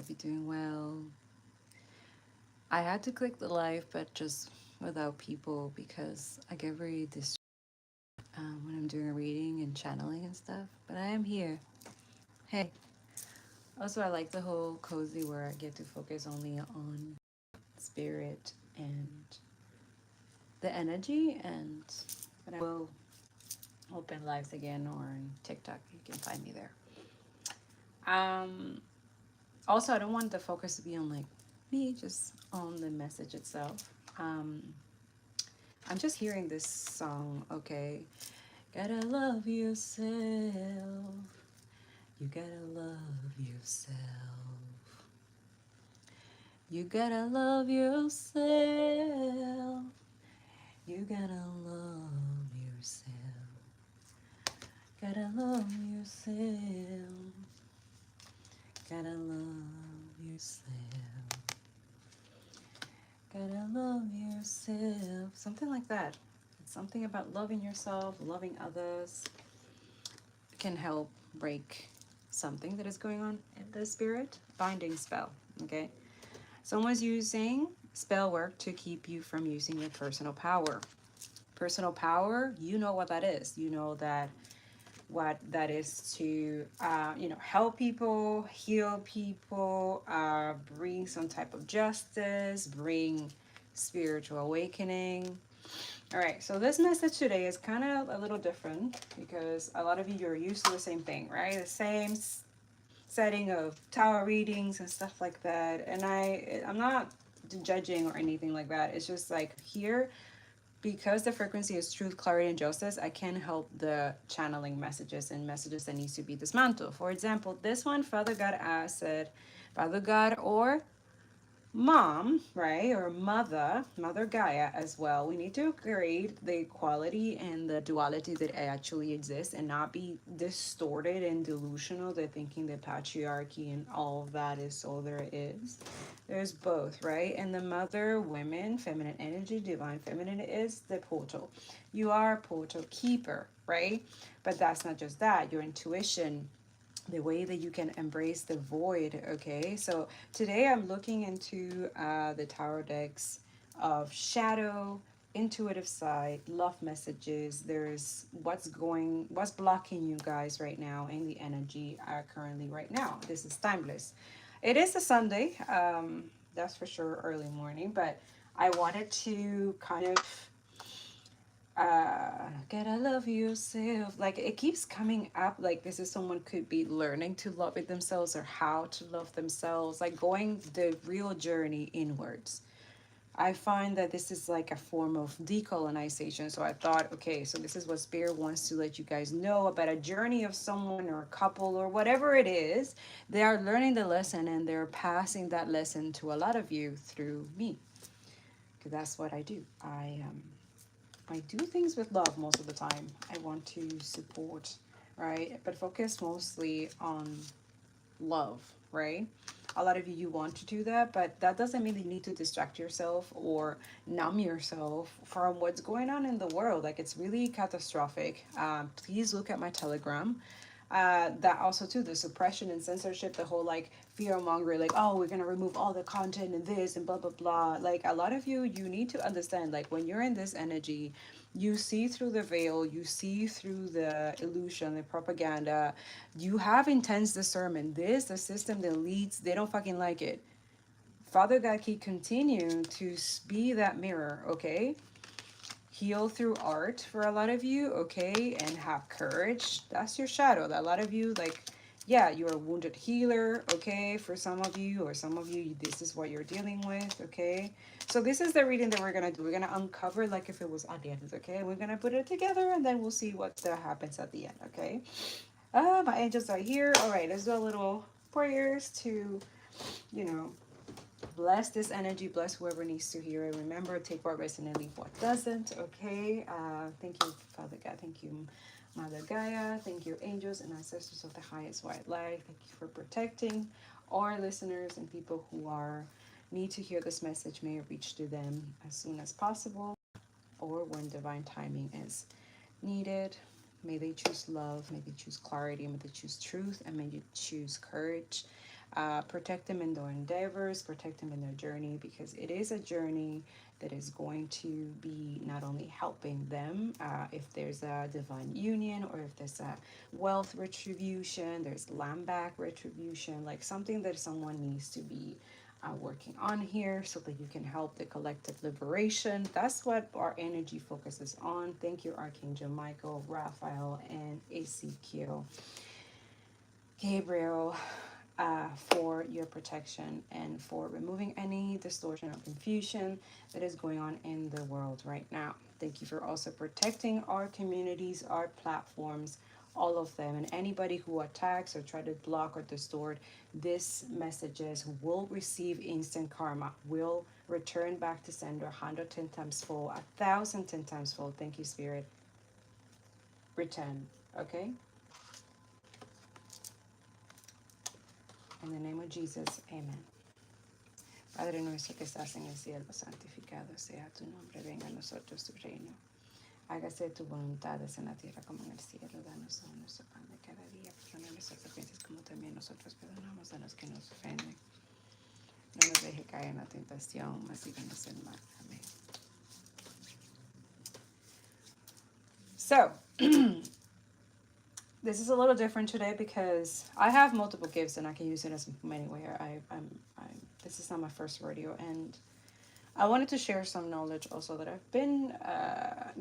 hope you're doing well. I had to click the live, but just without people because I get very distracted when I'm doing a reading and channeling and stuff. But I am here. Hey. Also, I like the whole cozy where I get to focus only on spirit and the energy. And but I will open lives again or on TikTok. You can find me there. Um. Also, I don't want the focus to be on like me, just on the message itself. Um, I'm just hearing this song, okay? Gotta love yourself. You gotta love yourself. You gotta love yourself. You gotta love yourself. Gotta love yourself. Gotta love yourself. Gotta love yourself. Something like that. It's something about loving yourself, loving others can help break something that is going on in the spirit. Binding spell. Okay. Someone's using spell work to keep you from using your personal power. Personal power, you know what that is. You know that what that is to help people, heal people, bring some type of justice, bring spiritual awakening. All right, so this message today is kind of a little different because a lot of you are used to the same thing, right? The same setting of tarot readings and stuff like that. And I'm not judging or anything like that. It's just like here, because the frequency is truth, clarity, and justice, I can help the channeling messages and messages that needs to be dismantled. For example, this one, Father God said, Father God or mom, right, or mother Gaia as well. We need to create the equality and the duality that actually exists and not be distorted and delusional. They're thinking the patriarchy and all of that is all there is. There's both, right? And the mother, women, feminine energy, divine feminine is the portal. You are a portal keeper, right? But that's not just that. Your intuition, the way that you can embrace the void. Okay, so today I'm looking into the tarot decks of shadow, intuitive side, love messages. There's what's blocking you guys right now in the energy currently right now. This is timeless. It is a Sunday, that's for sure, early morning, but I wanted to kind of gotta love yourself, like it keeps coming up, like this is someone could be learning to love it themselves or how to love themselves, like going the real journey inwards. I find that this is like a form of decolonization. So I thought, okay, so this is what spirit wants to let you guys know about a journey of someone or a couple or whatever it is. They are learning the lesson and they're passing that lesson to a lot of you through me, because that's what I do. I do things with love most of the time. I want to support, right? But focus mostly on love, right? A lot of you want to do that, but that doesn't mean that you need to distract yourself or numb yourself from what's going on in the world. Like it's really catastrophic. Please look at my Telegram. That also too, the suppression and censorship, the whole like fear mongering, like, oh, we're gonna remove all the content and this and blah blah blah. Like a lot of you need to understand, like when you're in this energy, you see through the veil, you see through the illusion, the propaganda, you have intense discernment. This the system that leads, they don't fucking like it. Father God, keep continue to be that mirror, okay? Heal through art for a lot of you, okay? And have courage. That's your shadow. That a lot of you, like, yeah, you're a wounded healer, okay? For some of you, or some of you, this is what you're dealing with, okay? So this is the reading that we're gonna do. We're gonna uncover like if it was at the end, okay? We're gonna put it together and then we'll see what happens at the end, okay? My angels are here. All right, let's do a little prayers to, you know, bless this energy, bless whoever needs to hear it. Remember, take what resonates and leave what doesn't. Okay. Thank you, Father God. Thank you, Mother Gaia. Thank you, angels and ancestors of the highest white light. Thank you for protecting our listeners and people who are need to hear this message. May it reach to them as soon as possible or when divine timing is needed. May they choose love, may they choose clarity, may they choose truth, and may you choose courage. Protect them in their endeavors, protect them in their journey, because it is a journey that is going to be not only helping them, if there's a divine union, or if there's a wealth retribution, there's land back retribution, like something that someone needs to be working on here, so that you can help the collective liberation. That's what our energy focuses on. Thank you, Archangel Michael, Raphael, and Ezekiel, Gabriel, for your protection and for removing any distortion or confusion that is going on in the world right now. Thank you for also protecting our communities, our platforms, all of them, and anybody who attacks or try to block or distort these messages will receive instant karma, will return back to sender 110 times full, 1,010 times full. Thank you, Spirit. Return. Okay? In the name of Jesus, amen. Padre nuestro que estás en el cielo, santificado sea tu nombre, venga a nosotros tu reino. Hágase tu voluntad en la tierra como en el cielo. Danos hoy nuestro pan de cada día. Perdona nuestras ofensas como también nosotros perdonamos a los que nos ofenden. No nos deje caer en la tentación, mas líbranos del mal. Amén. So, this is a little different today because I have multiple gifts and I can use it as many ways. This is not my first rodeo, and I wanted to share some knowledge also that I've been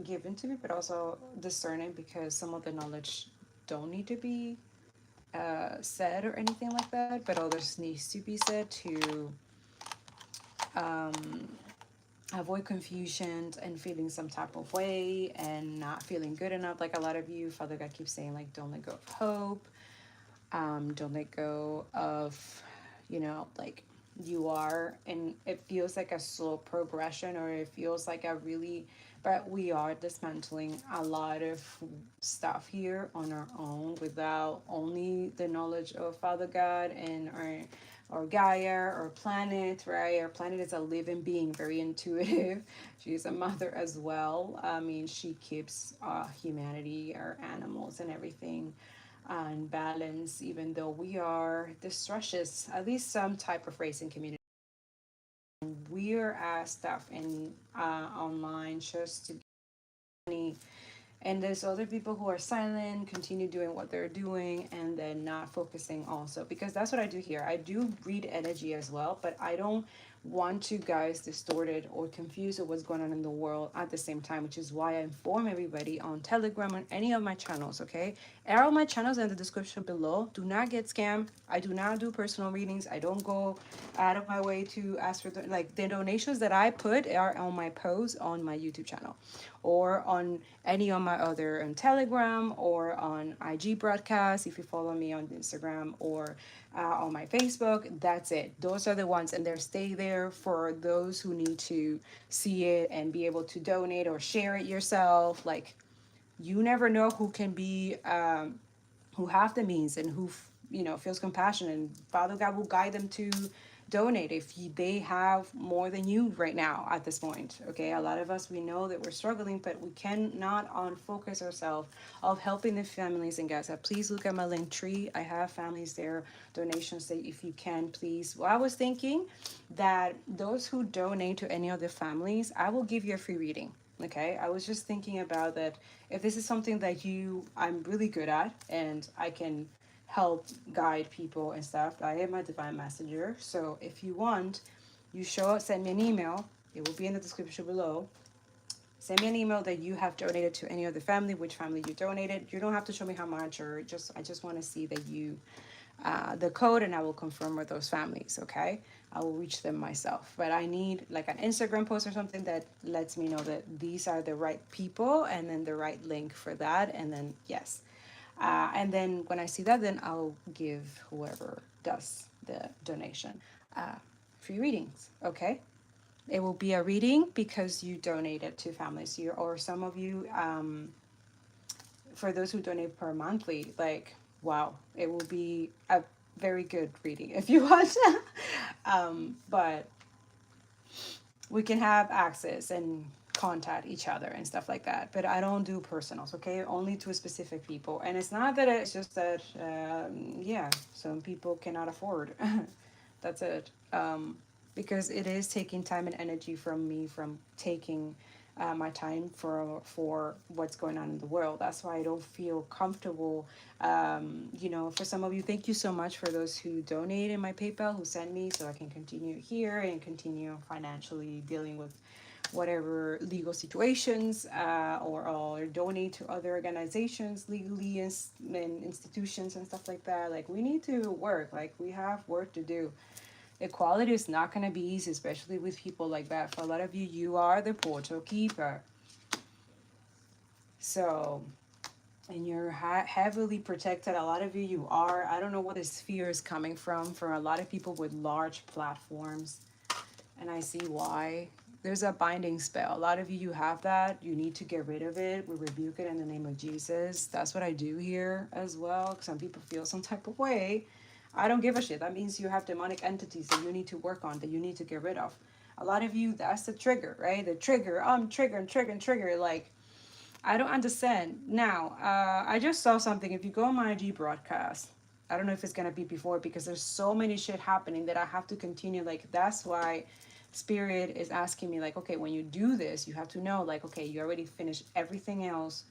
given to me, but also discerning, because some of the knowledge don't need to be said or anything like that, but others needs to be said to avoid confusion and feeling some type of way and not feeling good enough. Like a lot of you, Father God keeps saying, like, don't let go of hope. Don't let go of, like, you are, and it feels like a slow progression, or it feels like a really, but we are dismantling a lot of stuff here on our own without only the knowledge of Father God and our Gaia, our planet, right? Our planet is a living being, very intuitive. She's a mother as well. I mean, she keeps humanity, our animals and everything and balance, even though we are distrushes, at least some type of racing community. We are asked stuff in online just to get, and there's other people who are silent, continue doing what they're doing, and then not focusing also, because that's what I do here. I do read energy as well, but I don't want you guys distorted or confused with what's going on in the world at the same time, which is why I inform everybody on Telegram, on any of my channels. Okay, all my channels in the description below. Do not get scammed. I do not do personal readings. I don't go out of my way to ask for the donations that I put are on my posts on my YouTube channel, or on any of my other on Telegram, or on IG broadcasts if you follow me on Instagram, or on my Facebook. That's it. Those are the ones, and they stay there for those who need to see it and be able to donate or share it yourself. Like, you never know who can be who have the means and who feels compassion, and Father God will guide them to donate if they have more than you right now at this point. Okay, a lot of us, we know that we're struggling, but we cannot unfocus ourselves of helping the families in Gaza. Please look at my link tree. I have families there, donations that if you can, please. Well, I was thinking that those who donate to any of the families, I will give you a free reading. Okay, I was just thinking about that. If this is something that I'm really good at, and I can help guide people and stuff, I am a divine messenger. So if you want, you show up, send me an email. It will be in the description below. Send me an email that you have donated to any other family, which family you donated. You don't have to show me how much, or I just want to see that you the code, and I will confirm with those families. Okay, I will reach them myself, but I need like an Instagram post or something that lets me know that these are the right people, and then the right link for that, and then yes, and then when I see that, then I'll give whoever does the donation free readings. Okay, it will be a reading because you donated to families. Or some of you, for those who donate per monthly, like, wow, it will be a very good reading if you want. But we can have access, and contact each other and stuff like that. But I don't do personals, okay? Only to specific people. And it's not that, it's just that, yeah, some people cannot afford. That's it. Because it is taking time and energy from me, from taking my time for what's going on in the world. That's why I don't feel comfortable. For some of you, thank you so much for those who donate in my PayPal, who send me so I can continue here and continue financially dealing with whatever legal situations, or donate to other organizations legally, and institutions and stuff like that. Like, we need to work. Like, we have work to do. Equality is not going to be easy, especially with people like that. For a lot of you, you are the portal keeper. So, and you're heavily protected. A lot of you, you are. I don't know what this fear is coming from for a lot of people with large platforms. And I see why. There's a binding spell. A lot of you, you have that. You need to get rid of it. We rebuke it in the name of Jesus. That's what I do here as well. Some people feel some type of way. I don't give a shit. That means you have demonic entities that you need to work on, that you need to get rid of. A lot of you, that's the trigger, right? The trigger. I'm trigger. Like, I don't understand. Now, I just saw something. If you go on my IG broadcast, I don't know if it's going to be before, because there's so many shit happening that I have to continue. Like, that's why Spirit is asking me, like, okay, when you do this, you have to know, like, okay, you already finished everything else,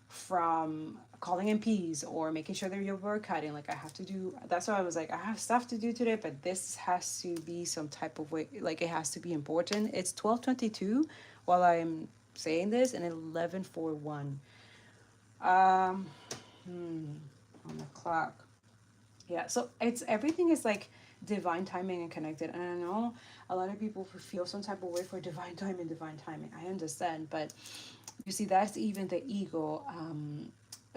from calling MPs or making sure that you're work cutting. Like, I have to do, that's why I was like, I have stuff to do today, but this has to be some type of way, like, it has to be important. It's 12:22 while I'm saying this, and 11:41 on the clock. Yeah, so it's, everything is like divine timing and connected. And I know a lot of people feel some type of way for divine timing. I understand, but you see, that's even the ego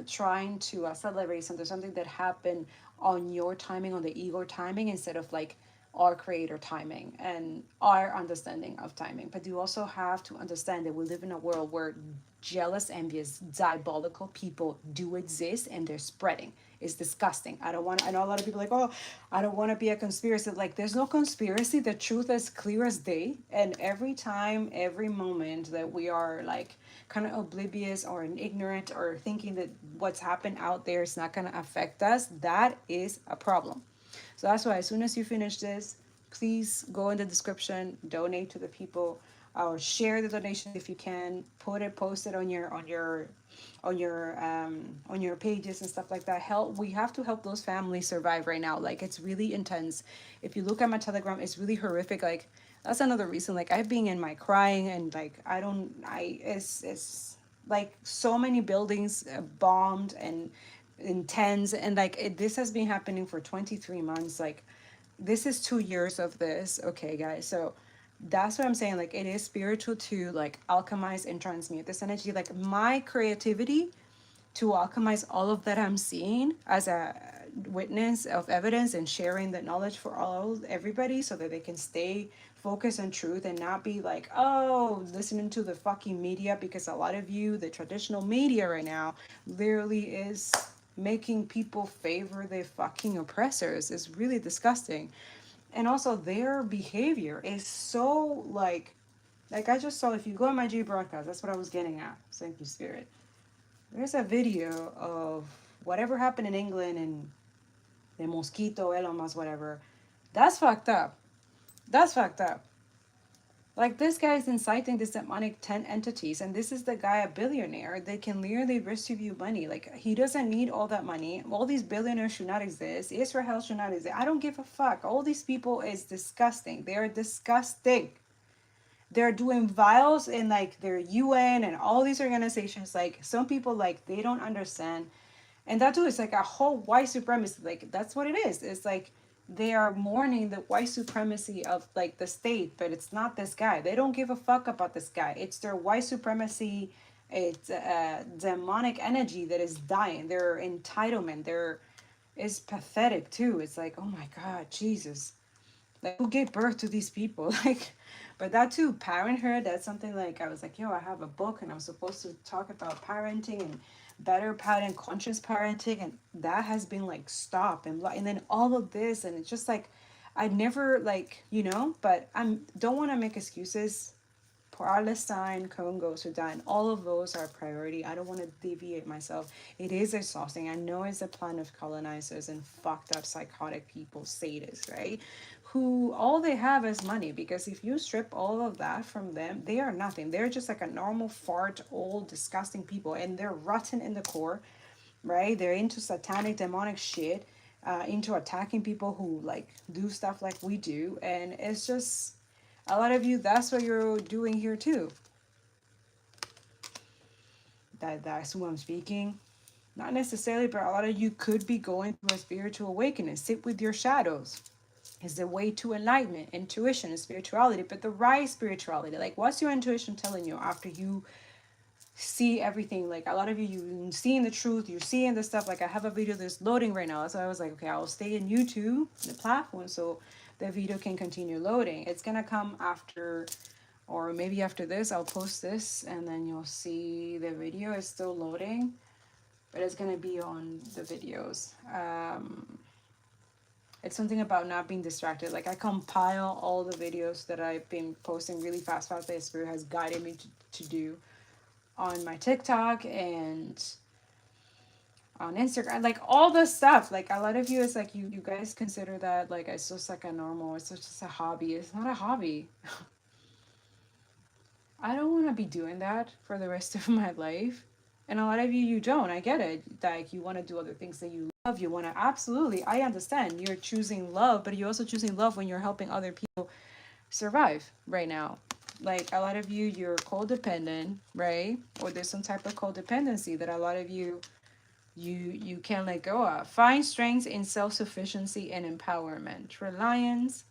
trying to celebrate something that happened on your timing, on the ego timing, instead of like our creator timing and our understanding of timing. But you also have to understand that we live in a world where jealous, envious, diabolical people do exist, and they're spreading. It's disgusting. I know a lot of people are like, oh, I don't want to be a conspiracy. Like, there's no conspiracy. The truth is clear as day. And every time, every moment that we are like kind of oblivious or ignorant, or thinking that what's happened out there is not going to affect us, that is a problem. So that's why, as soon as you finish this, please go in the description, donate to the people, or share the donations if you can. Post it on your pages and stuff like that. We have to help those families survive right now. Like, it's really intense. If you look at my Telegram, it's really horrific. Like, that's another reason. Like, I've been in my crying, and like, it's like so many buildings bombed and intense, and like this has been happening for 23 months. Like, this is 2 years of this, okay, guys. So that's what I'm saying. Like, it is spiritual to like alchemize and transmute this energy. Like, my creativity to alchemize all of that I'm seeing as a witness of evidence, and sharing the knowledge for everybody, so that they can stay focused on truth and not be like, oh, listening to the fucking media. Because a lot of you, the traditional media right now, literally is making people favor the fucking oppressors. It's really disgusting. And also, their behavior is so like I just saw, if you go on my G broadcast, that's what I was getting at. Thank you, Spirit. There's a video of whatever happened in England, and the mosquito, Elon Musk, whatever. That's fucked up. That's fucked up. Like, this guy is inciting these demonic 10 entities, and this is the guy, a billionaire. They can literally distribute money. Like, he doesn't need all that money. All these billionaires should not exist. Israel should not exist. I don't give a fuck. All these people is disgusting. They are disgusting. They're doing vials in like their UN and all these organizations. Like, some people, like, they don't understand. And that too is like a whole white supremacy. Like, that's what it is. It's like they are mourning the white supremacy of like the state, but it's not this guy. They don't give a fuck about this guy. It's their white supremacy. It's demonic energy that is dying. Their entitlement. Their is pathetic too. It's like, oh my God, Jesus. Like, who gave birth to these people? Like, but that too, parenthood, that's something like, I was like, yo, I have a book and I'm supposed to talk about parenting and better parenting, conscious parenting, and that has been like stopped. And then all of this, and it's just like, I never, like, but I'm don't want to make excuses Palestine, Congo, Sudan, all of those are priority. I don't want to deviate myself. It is exhausting. I know it's a plan of colonizers and fucked up psychotic people, sadists, right? Who all they have is money, because if you strip all of that from them, they are nothing. They're just like a normal fart, old, disgusting people, and they're rotten in the core, right? They're into satanic, demonic shit, into attacking people who like do stuff like we do, and it's just a lot of you. That's what you're doing here too. That's who I'm speaking. Not necessarily, but a lot of you could be going through a spiritual awakening. Sit with your shadows is the way to enlightenment, intuition, and spirituality, but the right spirituality. Like, what's your intuition telling you after you see everything? Like, a lot of you seeing the truth, you're seeing the stuff. Like, I have a video that's loading right now, so I was like, okay, I'll stay in YouTube, the platform, so the video can continue loading. It's gonna come after, or maybe after this, I'll post this, and then you'll see the video is still loading, but it's gonna be on the videos. It's something about not being distracted. Like, I compile all the videos that I've been posting really fast that the Spirit has guided me to do on my TikTok and on Instagram, like all the stuff. Like, a lot of you, it's like you guys consider that like it's just like a normal, it's just a hobby. It's not a hobby. I don't want to be doing that for the rest of my life. And a lot of you don't. I get it. Like, you want to do other things that you love. You want to, absolutely. I understand. You're choosing love, but you're also choosing love when you're helping other people survive right now. Like, a lot of you, you're codependent, right? Or there's some type of codependency that a lot of you can't let go of. Find strength in self-sufficiency and empowerment. Reliance,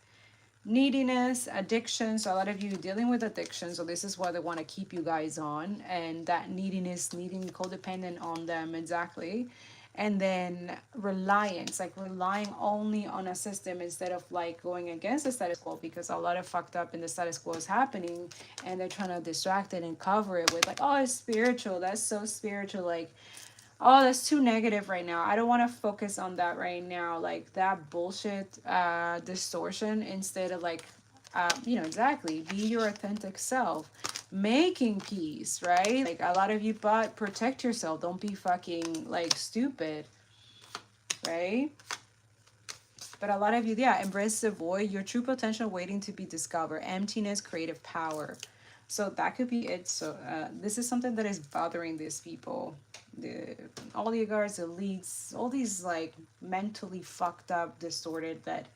neediness, addiction. So a lot of you dealing with addiction, so this is why they want to keep you guys on, and that neediness, needing codependent on them, exactly. And then reliance, like relying only on a system instead of like going against the status quo, because a lot of fucked up in the status quo is happening, and they're trying to distract it and cover it with like, oh, it's spiritual, that's so spiritual, like, oh, that's too negative right now. I don't want to focus on that right now. Like, that bullshit distortion, instead of like, exactly. Be your authentic self. Making peace, right? Like, a lot of you, but protect yourself. Don't be fucking like stupid, right? But a lot of you, yeah, embrace the void, your true potential waiting to be discovered. Emptiness, creative power. So that could be it. So this is something that is bothering these people. The oligarchs, elites, all these like mentally fucked up, distorted, that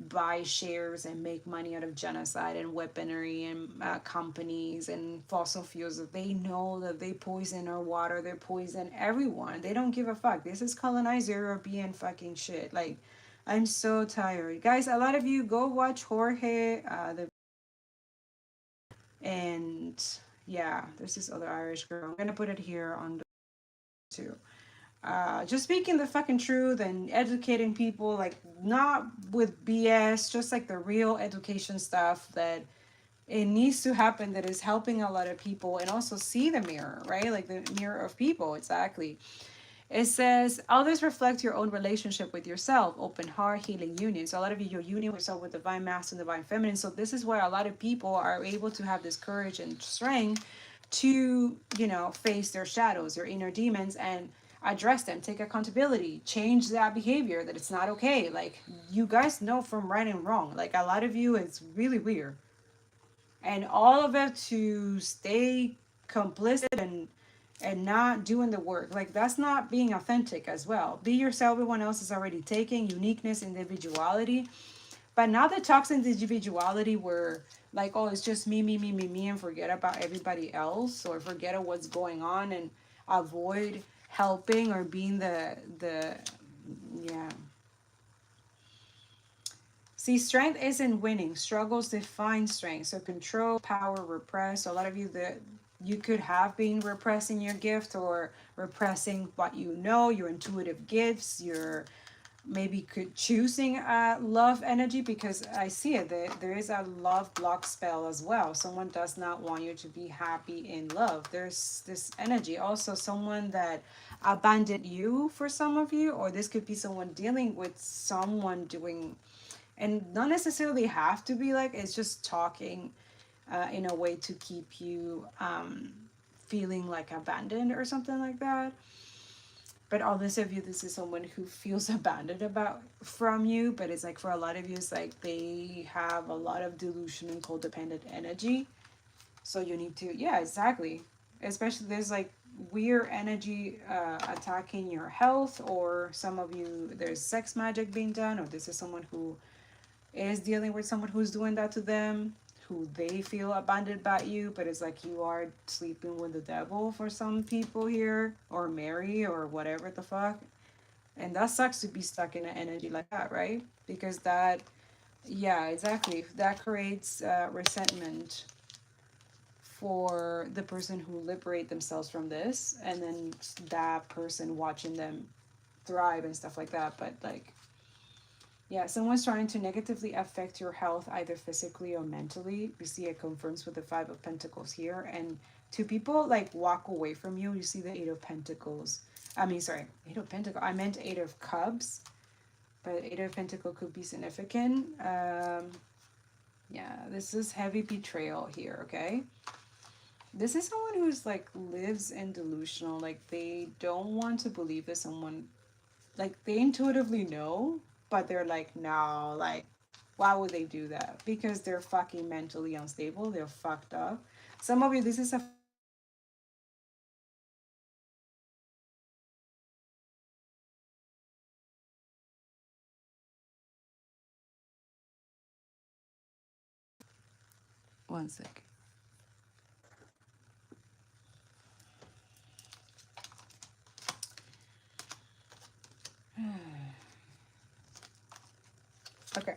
buy shares and make money out of genocide and weaponry and companies and fossil fuels. That they know that they poison our water, they poison everyone. They don't give a fuck. This is colonized European fucking shit. Like, I'm so tired, guys. A lot of you go watch Jorge, and yeah, there's this other Irish girl. I'm gonna put it here on the too. Just speaking the fucking truth and educating people, like, not with BS, just like the real education stuff that it needs to happen, that is helping a lot of people, and also see the mirror, right? Like the mirror of people, exactly. It says, others reflect your own relationship with yourself, open heart, healing union. So a lot of you, your union with yourself, with divine masculine, divine feminine. So this is why a lot of people are able to have this courage and strength to, face their shadows, their inner demons, and address them, take accountability, change that behavior, that it's not okay. Like, you guys know from right and wrong. Like, a lot of you, it's really weird. And all of it to stay complicit and not doing the work. Like, that's not being authentic as well. Be yourself. Everyone else is already taking uniqueness, individuality, but not the toxic individuality where like, oh, it's just me, me, me, me, me, and forget about everybody else, or forget of what's going on, and avoid helping or being the yeah. See, strength isn't winning. Struggles define strength. So control, power, repress. So a lot of you, that you could have been repressing your gift, or repressing what you know, your intuitive gifts, your maybe could choosing love energy, because I see it, there is a love block spell as well. Someone does not want you to be happy in love. There's this energy also, someone that abandoned you for some of you, or this could be someone dealing with someone doing, and not necessarily have to be like, it's just talking in a way to keep you feeling like abandoned or something like that. But on this of you, this is someone who feels abandoned about from you, but it's like for a lot of you, it's like they have a lot of delusion and codependent energy. So you need to, yeah, exactly. Especially there's like weird energy attacking your health, or some of you, there's sex magic being done, or this is someone who is dealing with someone who's doing that to them, who they feel abandoned by you, but it's like you are sleeping with the devil for some people here, or Mary, or whatever the fuck. And that sucks to be stuck in an energy like that, right? Because that, yeah, exactly. That creates resentment for the person who liberate themselves from this, and then that person watching them thrive and stuff like that. But like, yeah, someone's trying to negatively affect your health either physically or mentally. You see it confirms with the Five of Pentacles here. And two people like walk away from you. You see the Eight of Pentacles. I mean, sorry, Eight of Pentacles. I meant Eight of Cups. But Eight of Pentacles could be significant. Yeah, this is heavy betrayal here, okay? This is someone who's like lives in delusional. Like they don't want to believe that someone, like they intuitively know, but they're like, no, like why would they do that? Because they're fucking mentally unstable. They're fucked up. Some of you, this is a one sec. Okay.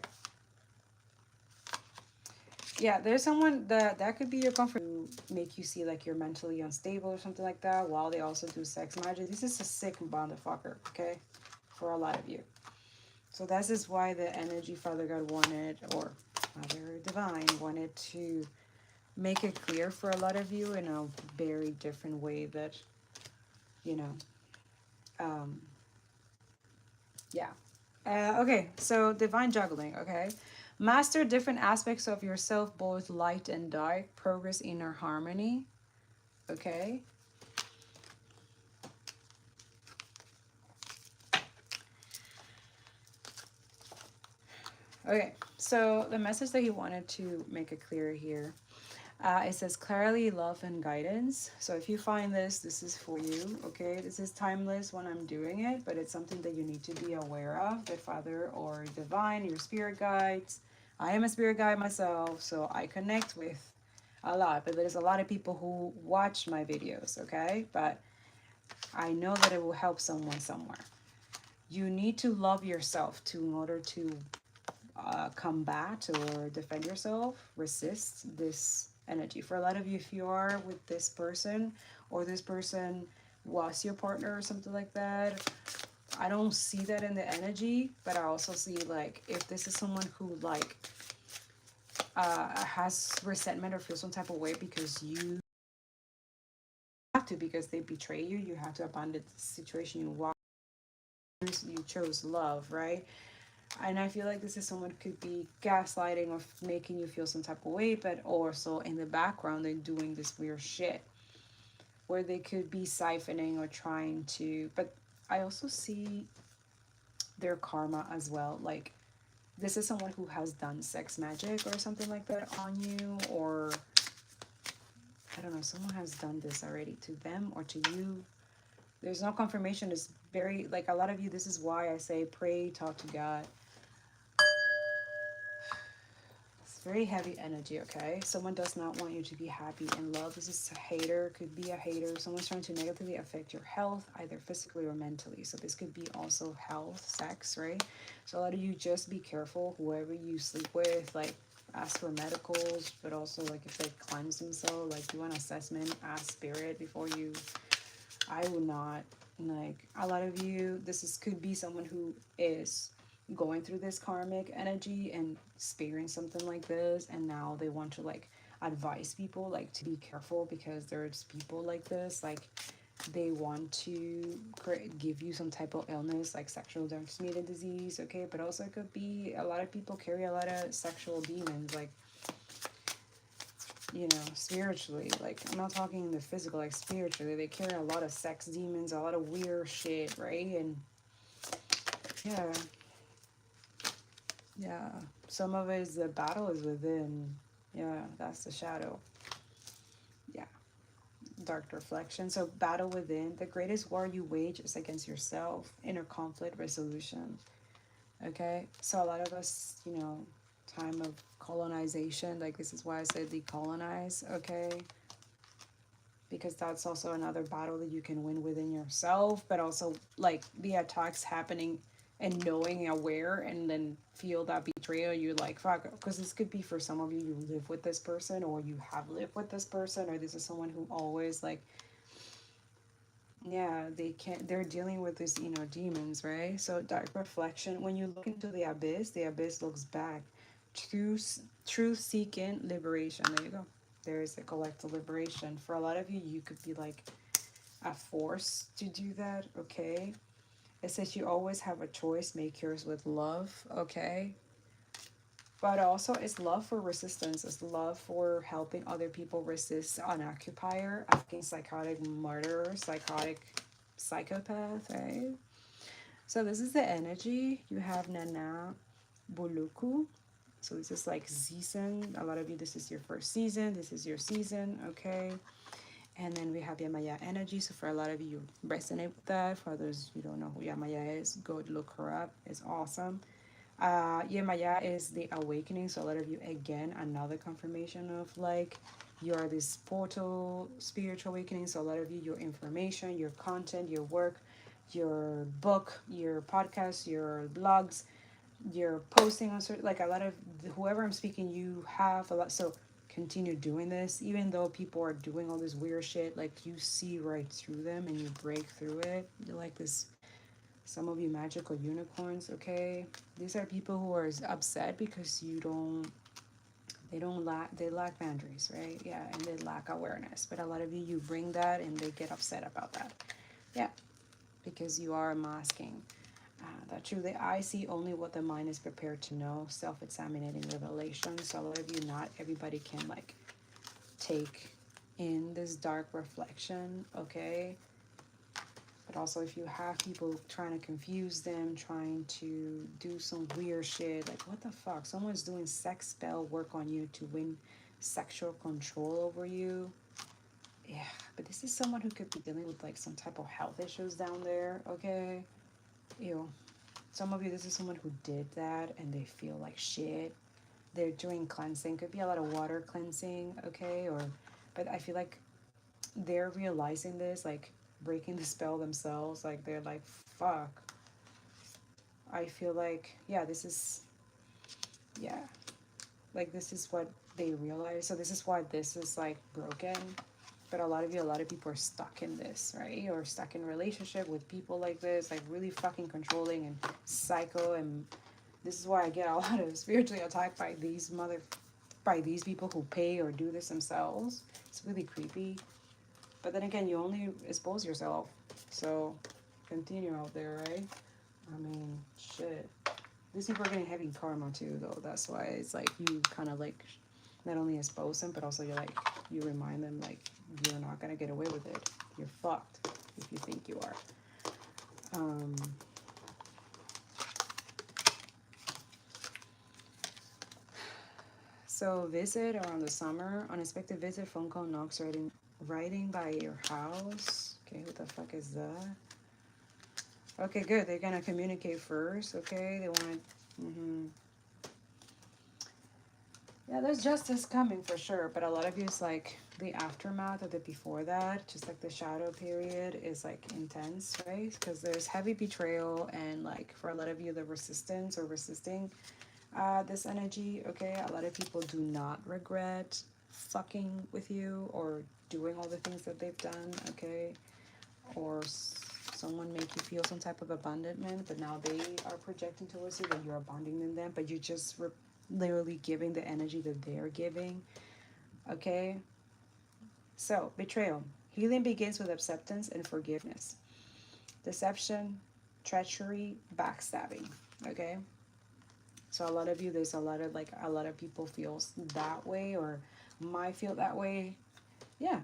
Yeah, there's someone that could be your comfort to make you see like you're mentally unstable or something like that, while they also do sex magic. This is a sick motherfucker, okay? For a lot of you. So this is why the energy Father God wanted, or Mother Divine wanted to make it clear for a lot of you in a very different way that, you know, um, yeah. Okay, so divine juggling, okay? Master different aspects of yourself, both light and dark, progress inner harmony, okay? Okay, so the message that he wanted to make it clear here, it says clarity, love, and guidance. So if you find this, this is for you, okay? This is timeless when I'm doing it, but it's something that you need to be aware of, that Father or Divine, your spirit guides. I am a spirit guide myself, so I connect with a lot, but there's a lot of people who watch my videos, okay? But I know that it will help someone somewhere. You need to love yourself to in order to combat or defend yourself, resist this energy. For a lot of you, if you are with this person, or this person was your partner or something like that, I don't see that in the energy, but I also see like if this is someone who like has resentment or feels some type of way because you have to, because they betray you, you have to abandon the situation you walk, you chose love, right? And I feel like this is someone could be gaslighting or making you feel some type of way, but also in the background they're doing this weird shit where they could be siphoning or trying to. But I also see their karma as well. Like this is someone who has done sex magic or something like that on you, or I don't know, someone has done this already to them or to you. There's no confirmation. It's very like a lot of you. This is why I say pray, talk to God. It's very heavy energy, okay? Someone does not want you to be happy in love. This is a hater, could be a hater. Someone's trying to negatively affect your health, either physically or mentally. So this could be also health, sex, right? So a lot of you, just be careful, whoever you sleep with, like ask for medicals, but also like if they cleanse themselves, like do an assessment, ask spirit before you. I would not, like a lot of you, this is could be someone who is going through this karmic energy and experiencing something like this, and now they want to like advise people like to be careful because there's people like this, like they want to give you some type of illness like sexual transmitted disease, okay? But also it could be a lot of people carry a lot of sexual demons, like you know, spiritually. Like, I'm not talking the physical, like spiritually. They carry a lot of sex demons, a lot of weird shit, right? And yeah, yeah. Some of it is the battle is within. Yeah, that's the shadow. Yeah, dark reflection. So, battle within. The greatest war you wage is against yourself. Inner conflict resolution. Okay, so a lot of us, you know, time of colonization, like this is why I said decolonize. Okay, because that's also another battle that you can win within yourself, but also like the attacks happening and knowing aware and then feel that betrayal. You're like, fuck, because this could be for some of you, you live with this person or you have lived with this person, or this is someone who always like, yeah, they can't, they're dealing with this, you know, demons, right? So dark reflection, when you look into the abyss looks back. Truth seeking liberation, there you go. There is a collective liberation. For a lot of you, you could be like a force to do that, okay? It says you always have a choice, make yours with love, okay? But also, it's love for resistance, it's love for helping other people resist an occupier, a fucking psychotic murderer, psychotic psychopath, right? So, this is the energy. You have Nana Buluku. So, this is like season. A lot of you, this is your first season. This is your season, okay? And then we have Yamaya energy. So for a lot of you, you resonate with that. For others, you don't know who Yamaya is, go look her up. It's awesome. Yamaya is the awakening. So a lot of you, again, another confirmation of like you are this portal spiritual awakening. So a lot of you, your information, your content, your work, your book, your podcast, your blogs, you're posting on certain, like a lot of whoever I'm speaking, you have a lot. So continue doing this, even though people are doing all this weird shit. Like you see right through them and you break through it. You're like this. Some of you magical unicorns. Okay, these are people who are upset because you don't. They lack boundaries, right? Yeah, and they lack awareness. But a lot of you, you bring that and they get upset about that. Yeah, because you are masking. That truly I see only what the mind is prepared to know, self-examining revelation. So a lot of you, not everybody can like take in this dark reflection, okay? But also if you have people trying to confuse them, trying to do some weird shit, like what the fuck? Someone's doing sex spell work on you to win sexual control over you. Yeah, but this is someone who could be dealing with like some type of health issues down there, okay? Ew. Some of you, this is someone who did that and they feel like shit. They're doing cleansing. Could be a lot of water cleansing, okay? Or, but I feel like they're realizing this, like breaking the spell themselves. Like they're like, fuck. I feel like, yeah, this is, yeah, like this is what they realize. So this is why this is like broken. But a lot of you, a lot of people are stuck in this, right? Or stuck in relationship with people like this, like really fucking controlling and psycho. And this is why I get a lot of spiritually attacked by these people who pay or do this themselves. It's really creepy. But then again, you only expose yourself. So continue out there, right? I mean, shit. These people are getting heavy karma too, though. That's why it's like you kind of like not only expose them, but also you're like, you remind them like you're not gonna get away with it. You're fucked if you think you are. So visit around the summer, unexpected visit, phone call, knocks, writing by your house. Okay, who the fuck is that? Okay, good. They're gonna communicate first. Okay, they want. Yeah, there's justice coming for sure, but a lot of you is like the aftermath of the before that, just like the shadow period is like intense, right? Because there's heavy betrayal and like for a lot of you, the resistance or resisting this energy, okay? A lot of people do not regret fucking with you or doing all the things that they've done, okay? Or someone make you feel some type of abandonment, but now they are projecting towards you that you're abandoning them, but you're just literally giving the energy that they're giving, okay? So, betrayal. Healing begins with acceptance and forgiveness. Deception, treachery, backstabbing, okay? So a lot of you, there's a lot of like a lot of people feels that way or might feel that way. Yeah,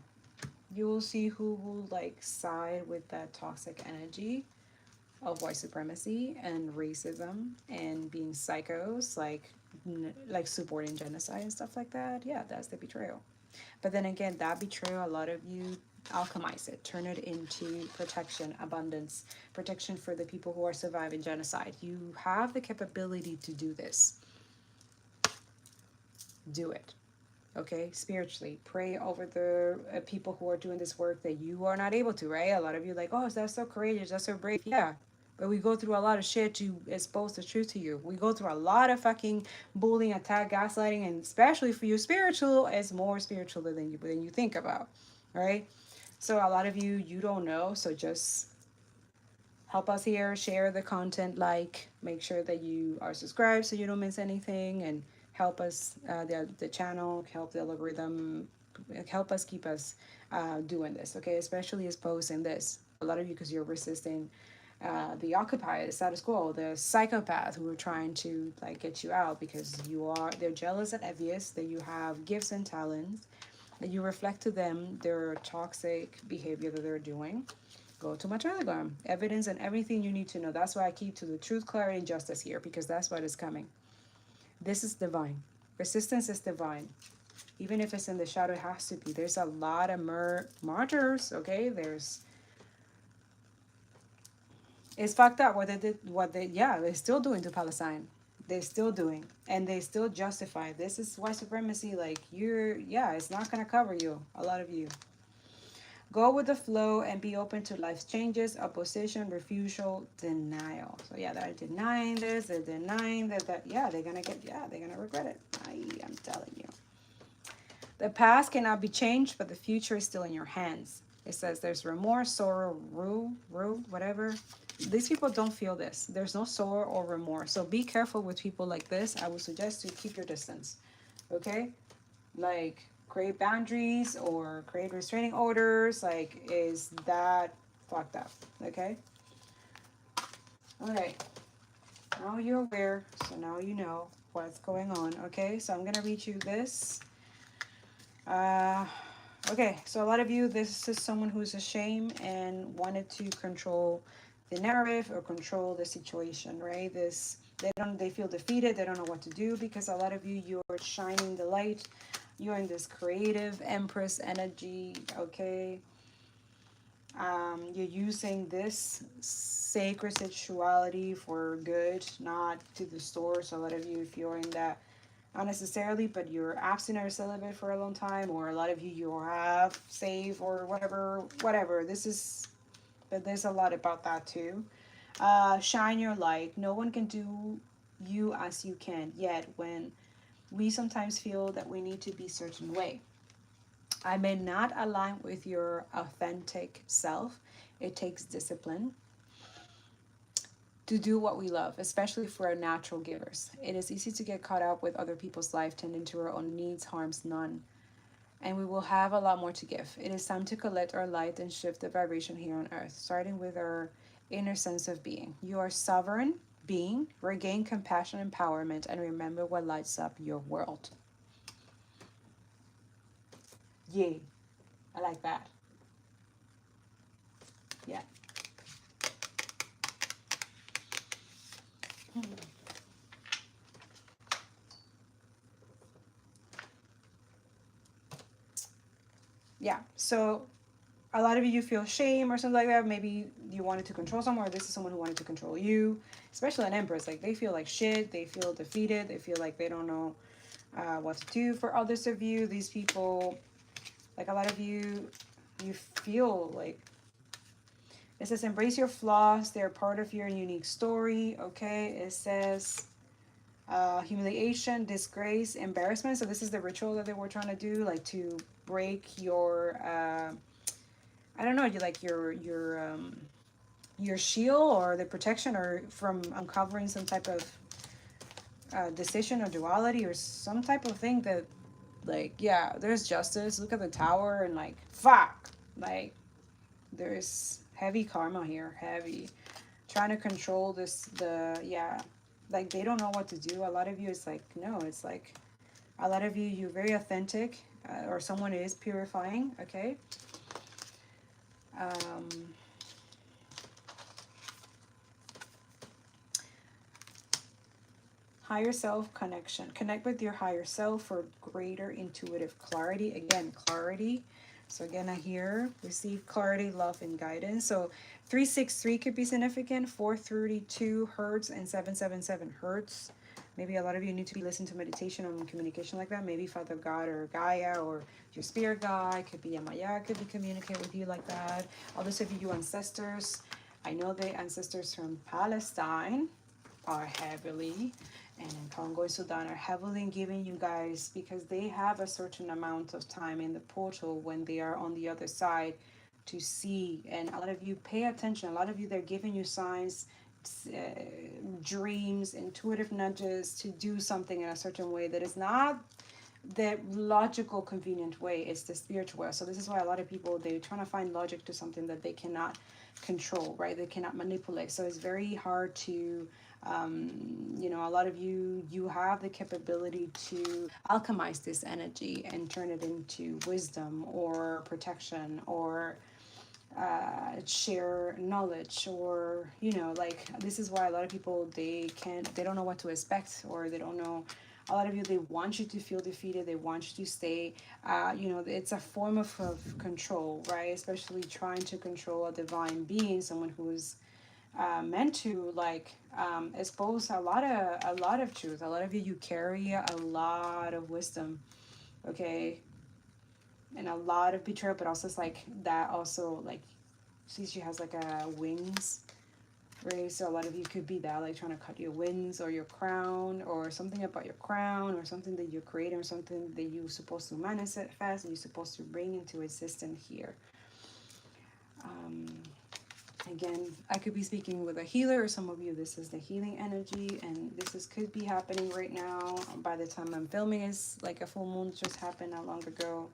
you will see who will like side with that toxic energy of white supremacy and racism and being psychos, like supporting genocide and stuff like that. Yeah, that's the betrayal. But then again, that betrayal, a lot of you alchemize it, turn it into protection, abundance, protection for the people who are surviving genocide. You have the capability to do this. Do it. Okay, spiritually pray over the people who are doing this work that you are not able to, right? A lot of you like, oh, that's so courageous, that's so brave. Yeah, but we go through a lot of shit to expose the truth to you. We go through a lot of fucking bullying, attack, gaslighting, and especially for you, spiritual is more spiritual than you think about, right? So a lot of you, you don't know, so just help us here, share the content, like, make sure that you are subscribed so you don't miss anything, and help us, the channel, help the algorithm, help us keep us doing this, okay? Especially exposing this. A lot of you, because you're resisting the occupier, the status quo, the psychopath who are trying to like get you out because they're jealous and envious that you have gifts and talents, that you reflect to them their toxic behavior that they're doing. Go to my Telegram. Evidence and everything you need to know. That's why I keep to the truth, clarity, and justice here, because that's what is coming. This is divine. Resistance is divine. Even if it's in the shadow, it has to be. There's a lot of martyrs, okay? It's fucked up what they did, yeah, they're still doing to Palestine. They're still doing. And they still justify. This is white supremacy. Like, yeah, it's not going to cover you. A lot of you. Go with the flow and be open to life's changes, opposition, refusal, denial. So yeah, they're denying this, they're denying that yeah, they're gonna regret it. I'm telling you. The past cannot be changed, but the future is still in your hands. It says there's remorse, sorrow, whatever. These people don't feel this. There's no sorrow or remorse. So be careful with people like this. I would suggest to keep your distance. Okay? Like, create boundaries or create restraining orders. Like, is that fucked up? Okay? Okay. Now you're aware. So now you know what's going on. Okay? So I'm going to read you this. Okay, so a lot of you, this is someone who's ashamed and wanted to control the narrative or control the situation, right? They feel defeated, they don't know what to do, because a lot of you, you're shining the light, you're in this creative empress energy, okay? You're using this sacred sexuality for good, not to distort. So a lot of you, if you're in that, not necessarily, but you're abstinent or celibate for a long time, or a lot of you have saved or whatever. But there's a lot about that too. Shine your light. No one can do you as you can, yet when we sometimes feel that we need to be a certain way. I may not align with your authentic self. It takes discipline to do what we love, especially for our natural givers. It is easy to get caught up with other people's life, tending to our own needs harms none. And we will have a lot more to give. It is time to collect our light and shift the vibration here on earth, starting with our inner sense of being. You are sovereign being. Regain compassion, empowerment, and remember what lights up your world. Yay. I like that. Yeah. Yeah. So a lot of you feel shame or something like that. Maybe you wanted to control someone, or this is someone who wanted to control you. Especially an empress. Like, they feel like shit. They feel defeated. They feel like they don't know what to do. For others of you, these people, like a lot of you, you feel like, it says embrace your flaws. They're part of your unique story. Okay. It says humiliation, disgrace, embarrassment. So this is the ritual that they were trying to do, like to break your I don't know, you like your shield or the protection, or from uncovering some type of decision or duality or some type of thing that, like, yeah, there's justice. Look at the tower and like, fuck, like, there's heavy karma here, heavy, trying to control this, yeah, like they don't know what to do. A lot of you, it's like, no, it's like a lot of you, you're very authentic, or someone is purifying, okay? Um, higher self connection. Connect with your higher self for greater intuitive clarity. Again, clarity. So again, I hear receive clarity, love, and guidance. So 363 could be significant. 432 hertz and 777 hertz. Maybe a lot of you need to be listening to meditation on communication like that. Maybe Father God or Gaia or your spirit guide. Could be Amaya, could be communicate with you like that. All those of you ancestors. I know the ancestors from Palestine are heavily, and in Congo and Sudan are heavily giving you guys, because they have a certain amount of time in the portal when they are on the other side to see. And a lot of you pay attention. A lot of you, they're giving you signs, uh, dreams, intuitive nudges to do something in a certain way that is not the logical convenient way. It's the spiritual way. So this is why a lot of people, they're trying to find logic to something that they cannot control, right? They cannot manipulate. So it's very hard to you know, a lot of you, you have the capability to alchemize this energy and turn it into wisdom or protection, or share knowledge, or, you know, like this is why a lot of people, they don't know what to expect, or they don't know. A lot of you, they want you to feel defeated, they want you to stay, you know, it's a form of control, right? Especially trying to control a divine being, someone who is meant to, like, expose a lot of truth. A lot of you, you carry a lot of wisdom, okay, and a lot of betrayal, but also it's like that also, like, see, she has like a wings, right? So a lot of you could be that, like trying to cut your wings or your crown, or something about your crown, or something that you're creating, or something that you're supposed to manifest and you're supposed to bring into existence here. Again, I could be speaking with a healer, or some of you, this is the healing energy, and could be happening right now. By the time I'm filming, is like a full moon just happened not long ago.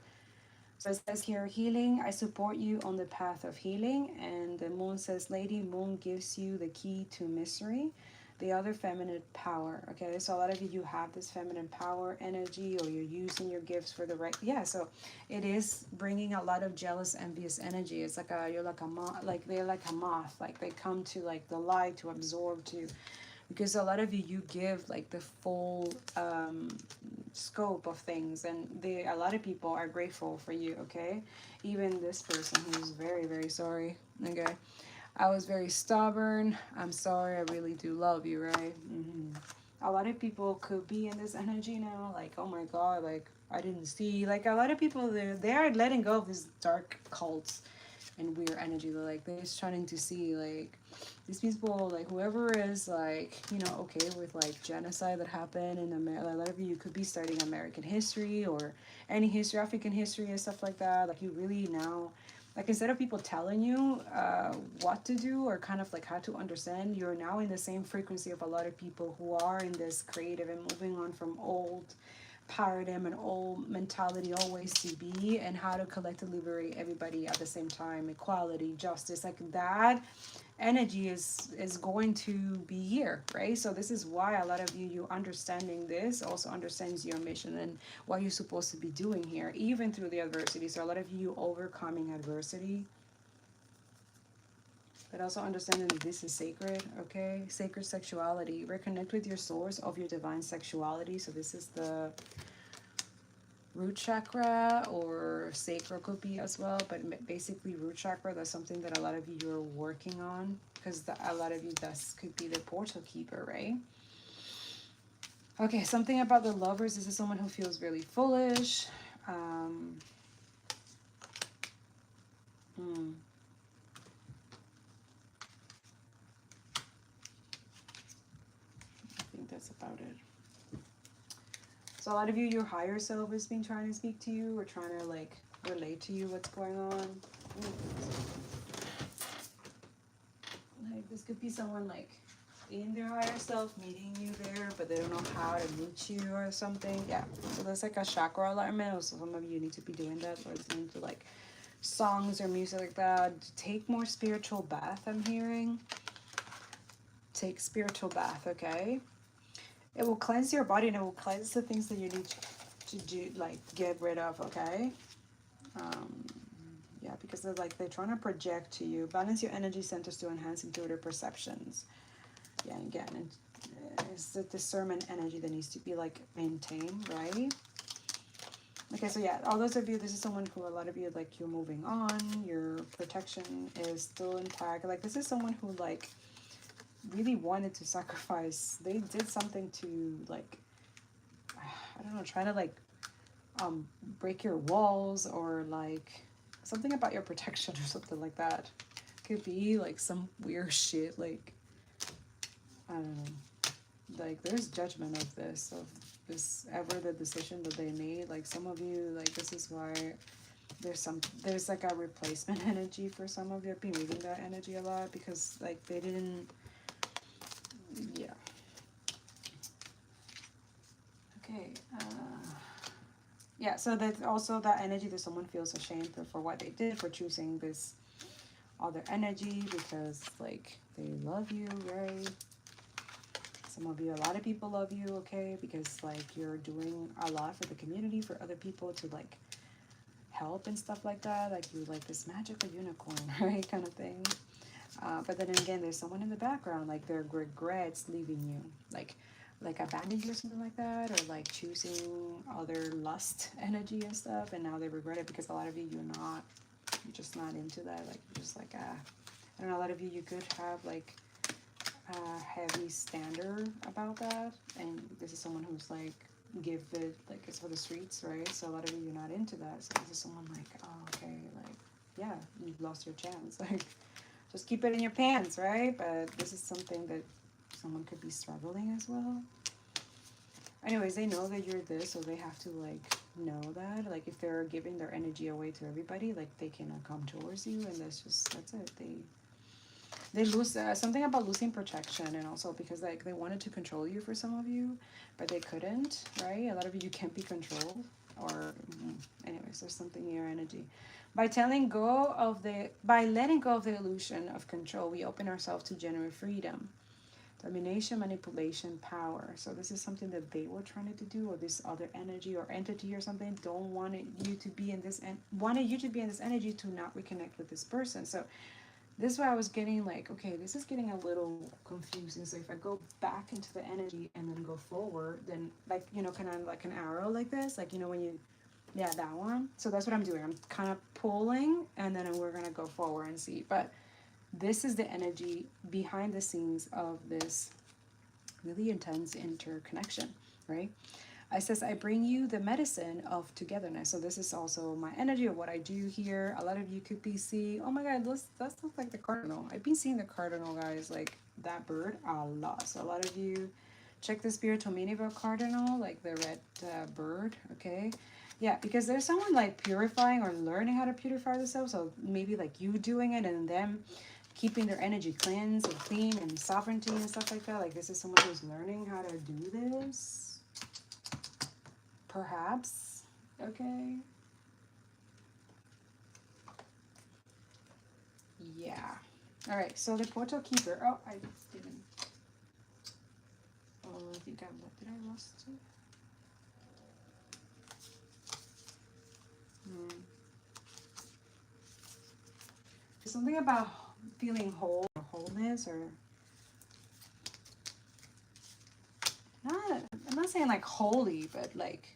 So it says here, healing, I support you on the path of healing. And the moon says, Lady Moon gives you the key to mystery, the other feminine power. Okay, so a lot of you have this feminine power energy, or you're using your gifts for the right. Yeah, so it is bringing a lot of jealous, envious energy. It's like you're like a moth, like they're like a moth, like they come to like the light to absorb, to, because a lot of you, you give like the full scope of things, and a lot of people are grateful for you, okay? Even this person who's very, very sorry, okay? I was very stubborn. I'm sorry. I really do love you, right? A lot of people could be in this energy now, like, oh my God, like, I didn't see. Like, a lot of people, they are letting go of these dark cults and weird energy. They're just trying to see, like, these people, like, whoever is, like, you know, okay with, like, genocide that happened in America. A lot of you could be studying American history or any history, African history and stuff like that. Like, you really now, like, instead of people telling you what to do, or kind of like how to understand, you're now in the same frequency of a lot of people who are in this creative and moving on from old paradigm and old mentality, always to be, and how to collectively liberate everybody at the same time, equality, justice, like that energy is going to be here, right? So this is why a lot of you understanding this also understands your mission and what you're supposed to be doing here, even through the adversity. So a lot of you overcoming adversity, but also understanding that this is sacred, okay? Sacred sexuality. Reconnect with your source of your divine sexuality. So this is the root chakra, or sacral could be as well, but basically root chakra, that's something that a lot of you are working on, because a lot of you, that could be the portal keeper, right? Okay, something about the lovers. This is someone who feels really foolish. I think that's about it. So a lot of you, your higher self has been trying to speak to you, or trying to, like, relate to you what's going on. Like, this could be someone, like, in their higher self meeting you there, but they don't know how to meet you or something. Yeah, so that's like a chakra alignment. So some of you need to be doing that, or listening to, like, songs or music like that. Take more spiritual bath, I'm hearing. Take spiritual bath, okay? It will cleanse your body and it will cleanse the things that you need to do, like get rid of, okay? Um, yeah, because they're trying to project to you. Balance your energy centers to enhance intuitive perceptions. Yeah, and again, it's the discernment energy that needs to be like maintained, right? Okay, so yeah, all those of you, this is someone who, a lot of you, like, you're moving on, your protection is still intact. Like, this is someone who, like, really wanted to sacrifice. They did something to, like, I don't know, try to, like, break your walls, or, like, something about your protection or something like that. Could be, like, some weird shit, like, I don't know. Like, there's judgment of this, ever the decision that they made. Like, some of you, like, this is why there's like a replacement energy for some of you. I've been reading that energy a lot, because like they didn't, yeah. Okay, yeah, so that's also that energy that someone feels ashamed for what they did, for choosing this other energy, because like they love you, right? Some of you, a lot of people love you, okay, because like you're doing a lot for the community, for other people to like help and stuff like that. Like, you like this magical unicorn, right, kind of thing. But then again, there's someone in the background, like their regrets leaving you, like abandoning you or something like that, or like choosing other lust energy and stuff, and now they regret it, because a lot of you, you're just not into that. Like, you're just like, I don't know, a lot of you, you could have like a heavy standard about that, and this is someone who's like, give it, like, it's for the streets, right? So a lot of you, you're not into that. So this is someone like, oh, okay, like, yeah, you've lost your chance. Like, just keep it in your pants, right? But this is something that someone could be struggling as well. Anyways, they know that you're this, so they have to like know that. Like, if they're giving their energy away to everybody, like, they cannot come towards you, and that's it. They lose something about losing protection, and also because like they wanted to control you for some of you, but they couldn't, right? A lot of you can't be controlled, or anyways, there's something in your energy. By letting go of the illusion of control, we open ourselves to genuine freedom, domination, manipulation, power. So this is something that they were trying to do, or this other energy or entity or something don't wanted you to be in this, and wanted you to be in this energy to not reconnect with this person. So this is why I was getting like, okay, this is getting a little confusing. So if I go back into the energy and then go forward, then like, kind of like an arrow like this, like, when you, yeah, that one. So that's what I'm doing. I'm kind of pulling, and then we're going to go forward and see. But this is the energy behind the scenes of this really intense interconnection, right? I says, I bring you the medicine of togetherness. So this is also my energy of what I do here. A lot of you could be seeing, oh my God, that looks like the cardinal. I've been seeing the cardinal, guys, like that bird a lot. So a lot of you check the spiritual meaning of a cardinal, like the red bird, okay? Yeah, because there's someone like purifying or learning how to purify themselves. So maybe like you doing it, and them keeping their energy cleansed and clean and sovereignty and stuff like that. Like, this is someone who's learning how to do this. Perhaps. Okay. Yeah. All right. So the portal keeper. Oh, I didn't. Oh, I think did I lost it? Something about feeling whole, or wholeness, or not. I'm not saying like holy, but like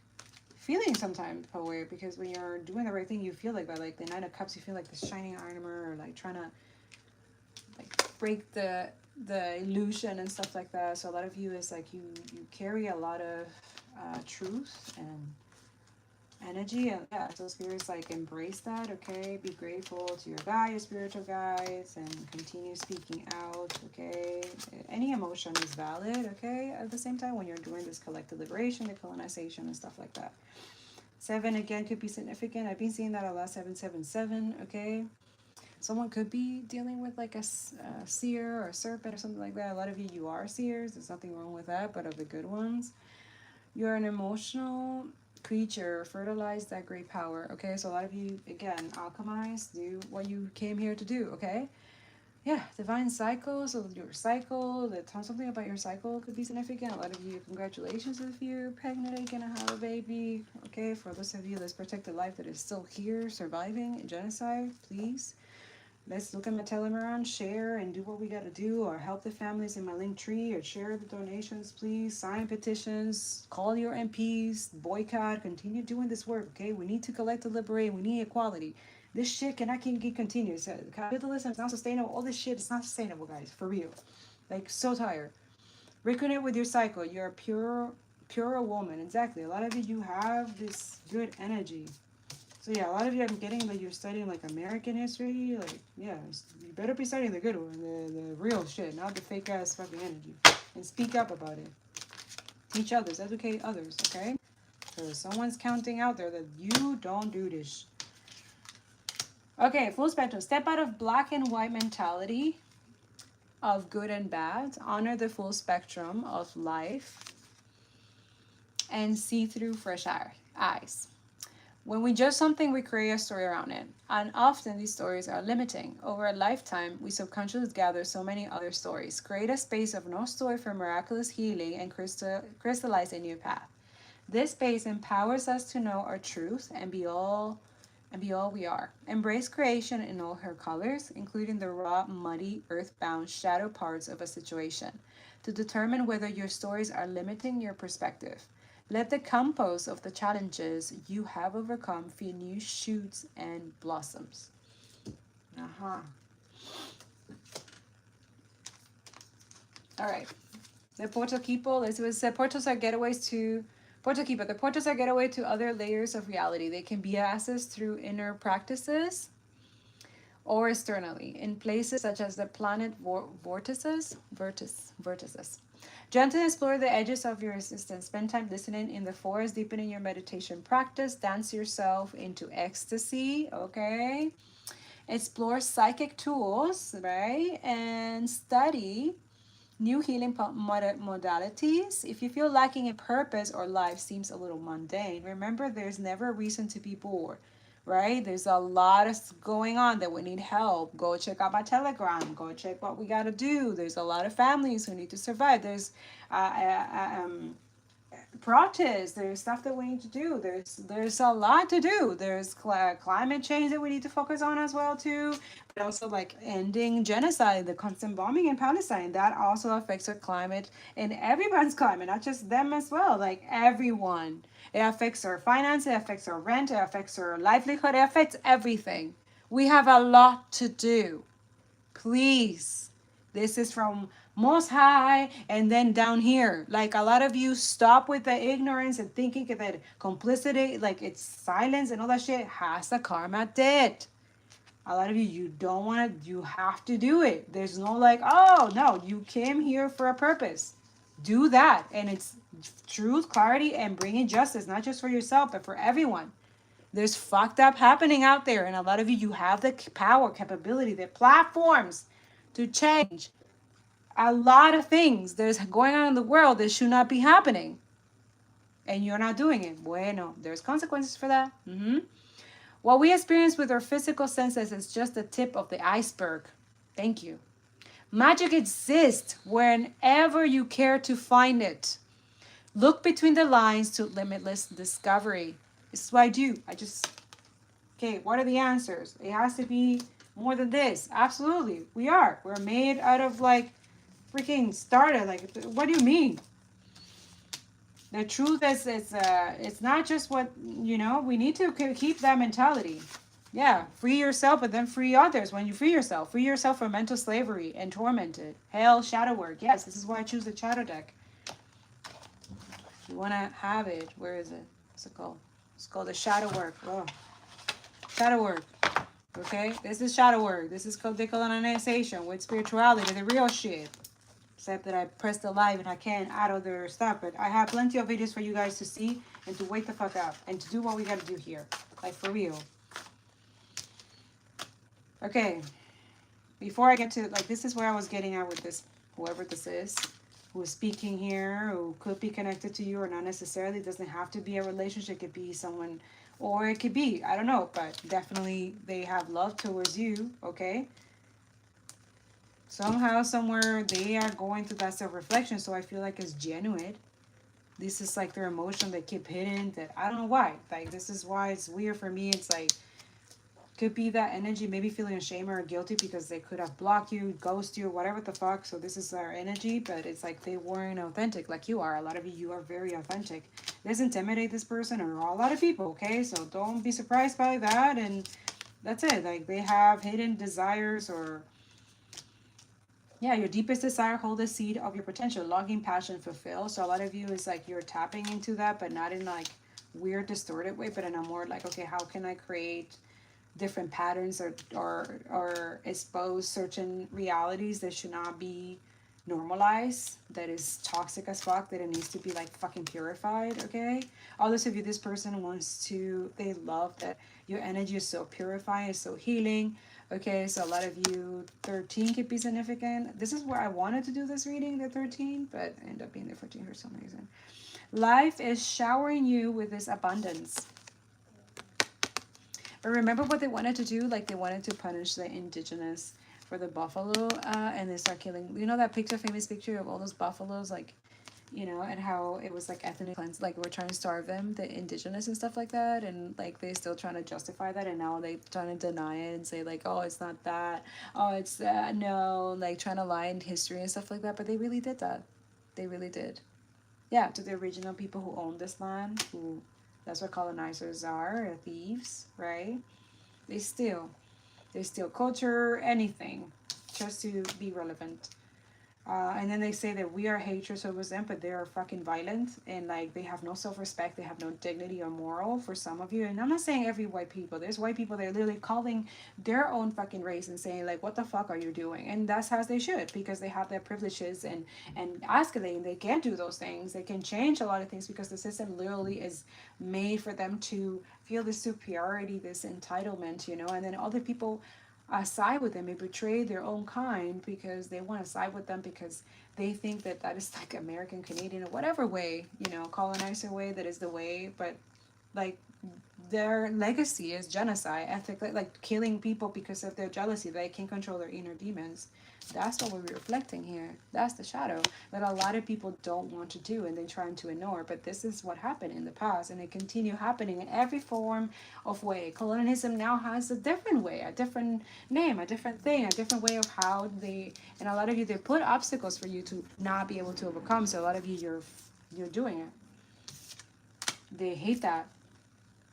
feeling sometimes away, because when you're doing the right thing, you feel like that. Like the Knight of Cups, you feel like this shining armor, or like trying to like break the illusion and stuff like that. So a lot of you is like you carry a lot of truth and energy, and yeah, so spirits like embrace that. Okay, be grateful to your guide, your spiritual guides, and continue speaking out. Okay, any emotion is valid. Okay, at the same time, when you're doing this collective liberation, decolonization, and stuff like that. 7 again could be significant. I've been seeing that a lot. 777. Okay, someone could be dealing with like a seer or a serpent or something like that. A lot of you are seers. There's nothing wrong with that, but of the good ones. You're an emotional creature. Fertilize that great power. Okay, so a lot of you, again, alchemize. Do what you came here to do. Okay. yeah, divine cycle. So your cycle, something about your cycle could be significant. A lot of you, congratulations if you're pregnant and gonna have a baby. Okay, for those of you, let's protect the life that is still here, surviving in genocide, please. Let's look at my Telegram, share, and do what we gotta do, or help the families in my link tree, or share the donations, please. Sign petitions, call your MPs, boycott, continue doing this work, okay? We need to collect and liberate, we need equality. This shit cannot keep continued. So capitalism is not sustainable. All this shit is not sustainable, guys, for real. Like, so tired. Reconnect with your cycle. You're a pure woman. Exactly. A lot of you have this good energy. So yeah, a lot of you, I'm getting that you're studying like American history. Like, yeah, you better be studying the good one, the real shit, not the fake ass fucking energy. And speak up about it. Teach others, educate others, okay? Because someone's counting out there that you don't do this. Okay, full spectrum. Step out of black and white mentality of good and bad. Honor the full spectrum of life and see through fresh eyes. When we judge something, we create a story around it. And often these stories are limiting. Over a lifetime, we subconsciously gather so many other stories. Create a space of no story for miraculous healing and crystallize a new path. This space empowers us to know our truth and be all we are. Embrace creation in all her colors, including the raw, muddy, earthbound shadow parts of a situation, to determine whether your stories are limiting your perspective. Let the compost of the challenges you have overcome feed new shoots and blossoms. Uh-huh. All right. The portal people, as it said, portals are getaways to portal keeper. The portals are getaway to other layers of reality. They can be accessed through inner practices or externally in places such as the planet vortices. Gently explore the edges of your existence. Spend time listening in the forest, deepening your meditation practice. Dance yourself into ecstasy, okay? Explore psychic tools, right? And study new healing modalities. If you feel lacking in purpose or life seems a little mundane, remember there's never a reason to be bored, right? There's a lot of going on that we need help. Go check out my Telegram. Go check what we got to do. There's a lot of families who need to survive. There's protests. There's stuff that we need to do. There's a lot to do. There's climate change that we need to focus on as well too. But also like ending genocide, the constant bombing in Palestine, that also affects our climate and everyone's climate, not just them as well. Like everyone. It affects our finances. It affects our rent. It affects our livelihood. It affects everything. We have a lot to do. Please. This is from most high and then down here. Like a lot of you stop with the ignorance and thinking that complicity, like it's silence and all that shit, has a karma debt. A lot of you, you don't want to, you have to do it. There's no like, oh no, you came here for a purpose. Do that. And it's truth, clarity, and bringing justice, not just for yourself, but for everyone. There's fucked up happening out there. And a lot of you, you have the power, capability, the platforms to change a lot of things there's going on in the world that should not be happening. And you're not doing it. Bueno, there's consequences for that. What we experience with our physical senses is just the tip of the iceberg. Thank you. Magic exists whenever you care to find it. Look between the lines to limitless discovery. This is what I do. Okay, what are the answers? It has to be more than this. Absolutely. We're made out of like freaking started. Like, what do you mean? The truth is, it's not just what, we need to keep that mentality. Yeah, free yourself, but then free others. When you free yourself from mental slavery and tormented. Hell, shadow work. Yes, this is why I choose the shadow deck. You want to have it. Where is it? What's it called? It's called the shadow work. Oh. Shadow work. Okay? This is shadow work. This is called decolonization with spirituality, the real shit. Except that I pressed the live and I can't add other stuff. But I have plenty of videos for you guys to see and to wake the fuck up and to do what we got to do here. Like, for real. Okay. Before I get to, like, this is where I was getting at with this, whoever this is, who is speaking here, who could be connected to you or not necessarily. It doesn't have to be a relationship. It could be someone, or it could be, I don't know. But definitely they have love towards you, okay? Somehow, somewhere, they are going through that self-reflection. So I feel like it's genuine. This is like their emotion they keep hidden. That I don't know why. Like this is why it's weird for me. It's like could be that energy, maybe feeling ashamed or guilty because they could have blocked you, ghost you, whatever the fuck. So this is our energy, but it's like they weren't authentic like you are. A lot of you are very authentic. Let's intimidate this person or a lot of people, okay? So don't be surprised by that. And that's it. Like they have hidden desires or yeah, your deepest desire hold the seed of your potential, longing, passion, fulfill. So a lot of you is like you're tapping into that, but not in like weird, distorted way, but in a more like, okay, how can I create different patterns or expose certain realities that should not be normalized, that is toxic as fuck, that it needs to be like fucking purified, okay? All those of you, this person wants to, they love that your energy is so purifying, it's so healing. Okay, so a lot of you, 13 could be significant. This is where I wanted to do this reading, the 13, but end up being the 14 for some reason. Life is showering you with this abundance. But remember what they wanted to do? Like they wanted to punish the indigenous for the buffalo, and they start killing. You know that picture, famous picture of all those buffaloes, like, you know, and how it was like ethnic cleanse, like we're trying to starve them, the indigenous and stuff like that, and like they still trying to justify that, and now they trying to deny it and say like, oh, it's not that, oh, it's that, no, like trying to lie in history and stuff like that, but they really did that. They really did. Yeah, to the original people who owned this land, who that's what colonizers are, thieves, right? They steal. They steal culture, anything, just to be relevant. And then they say that we are hatred towards them, but they are fucking violent and like they have no self-respect, they have no dignity or moral for some of you. And I'm not saying every white people. There's white people that are literally calling their own fucking race and saying like, "What the fuck are you doing?" And that's how they should, because they have their privileges and escalating. They can't do those things. They can change a lot of things because the system literally is made for them to feel this superiority, this entitlement, you know. And then other people side with them. They betray their own kind because they want to side with them because they think that that is like American, Canadian, or whatever way, you know, colonizer way, that is the way. But like their legacy is genocide, ethically, like killing people because of their jealousy. They can't control their inner demons. That's what we're reflecting here. That's the shadow that a lot of people don't want to do and they're trying to ignore. But this is what happened in the past, and it continue happening in every form of way. Colonialism now has a different way, a different name, a different thing, a different way of how they, and a lot of you, they put obstacles for you to not be able to overcome. So a lot of you, you're doing it. They hate that.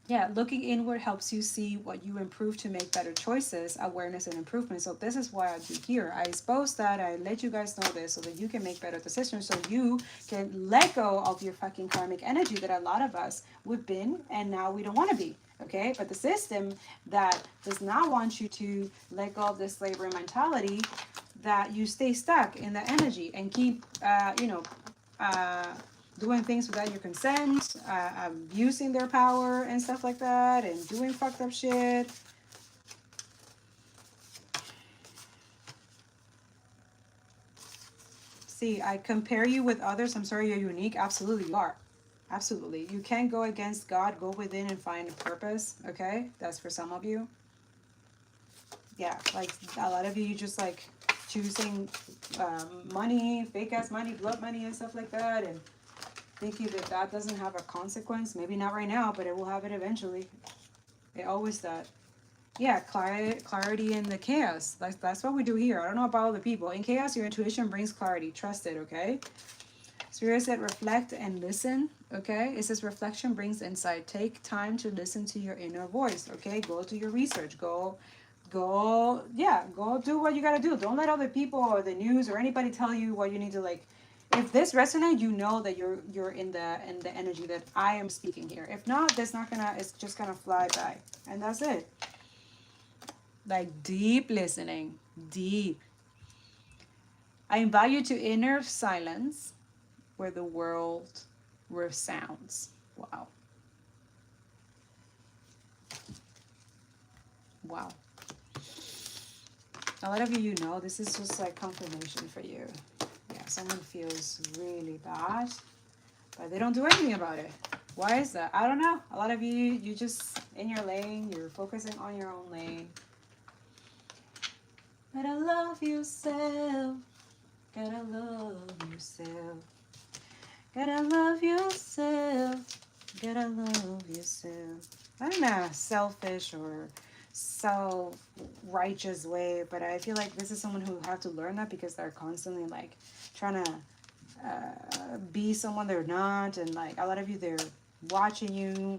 Yeah, looking inward helps you see what you improve to make better choices, awareness, and improvement. So this is why I do here. I expose that, I let you guys know this so that you can make better decisions, so you can let go of your fucking karmic energy that a lot of us we've been and now we don't want to be. Okay, but the system that does not want you to let go of this slavery mentality, that you stay stuck in the energy and keep, doing things without your consent, abusing their power and stuff like that, and doing fucked up shit. See, I compare you with others. I'm sorry, you're unique. Absolutely, you are. Absolutely. You can't go against God. Go within and find a purpose. Okay? That's for some of you. Yeah, like a lot of you, you just like choosing money, fake ass money, blood money, and stuff like that, and thinking that that doesn't have a consequence. Maybe not right now, but it will have it eventually. It always does. Yeah, clarity in the chaos. That's what we do here. I don't know about other people. In chaos, your intuition brings clarity. Trust it, okay? Spirit said reflect and listen, okay? It says reflection brings insight. Take time to listen to your inner voice, okay? Go do your research. Go do what you gotta do. Don't let other people or the news or anybody tell you what you need to like. If this resonates, you know that you're in the energy that I am speaking here. If not, that's not gonna, it's just gonna fly by. And that's it. Like deep listening. Deep. I invite you to inner silence where the world resounds. Wow. Wow. A lot of you know this is just like confirmation for you. Yeah, someone feels really bad, but they don't do anything about it. Why is that? I don't know. A lot of you just in your lane, you're focusing on your own lane. Gotta love yourself. Gotta love yourself. Gotta love yourself. Gotta love yourself. Not in a selfish or self-righteous way, but I feel like this is someone who have to learn that because they're constantly like trying to be someone they're not, and like a lot of you, they're watching you,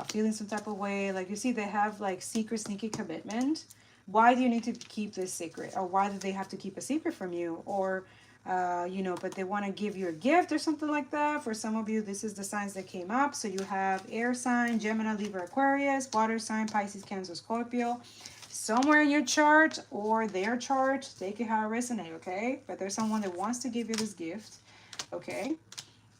feeling some type of way. Like you see, they have like secret, sneaky commitment. Why do you need to keep this secret, or why do they have to keep a secret from you, or but they want to give you a gift or something like that. For some of you, this is the signs that came up. So you have air sign, Gemini, Libra, Aquarius, water sign, Pisces, Cancer, Scorpio. Somewhere in your chart or their chart, take it how it resonates, okay? But there's someone that wants to give you this gift, okay?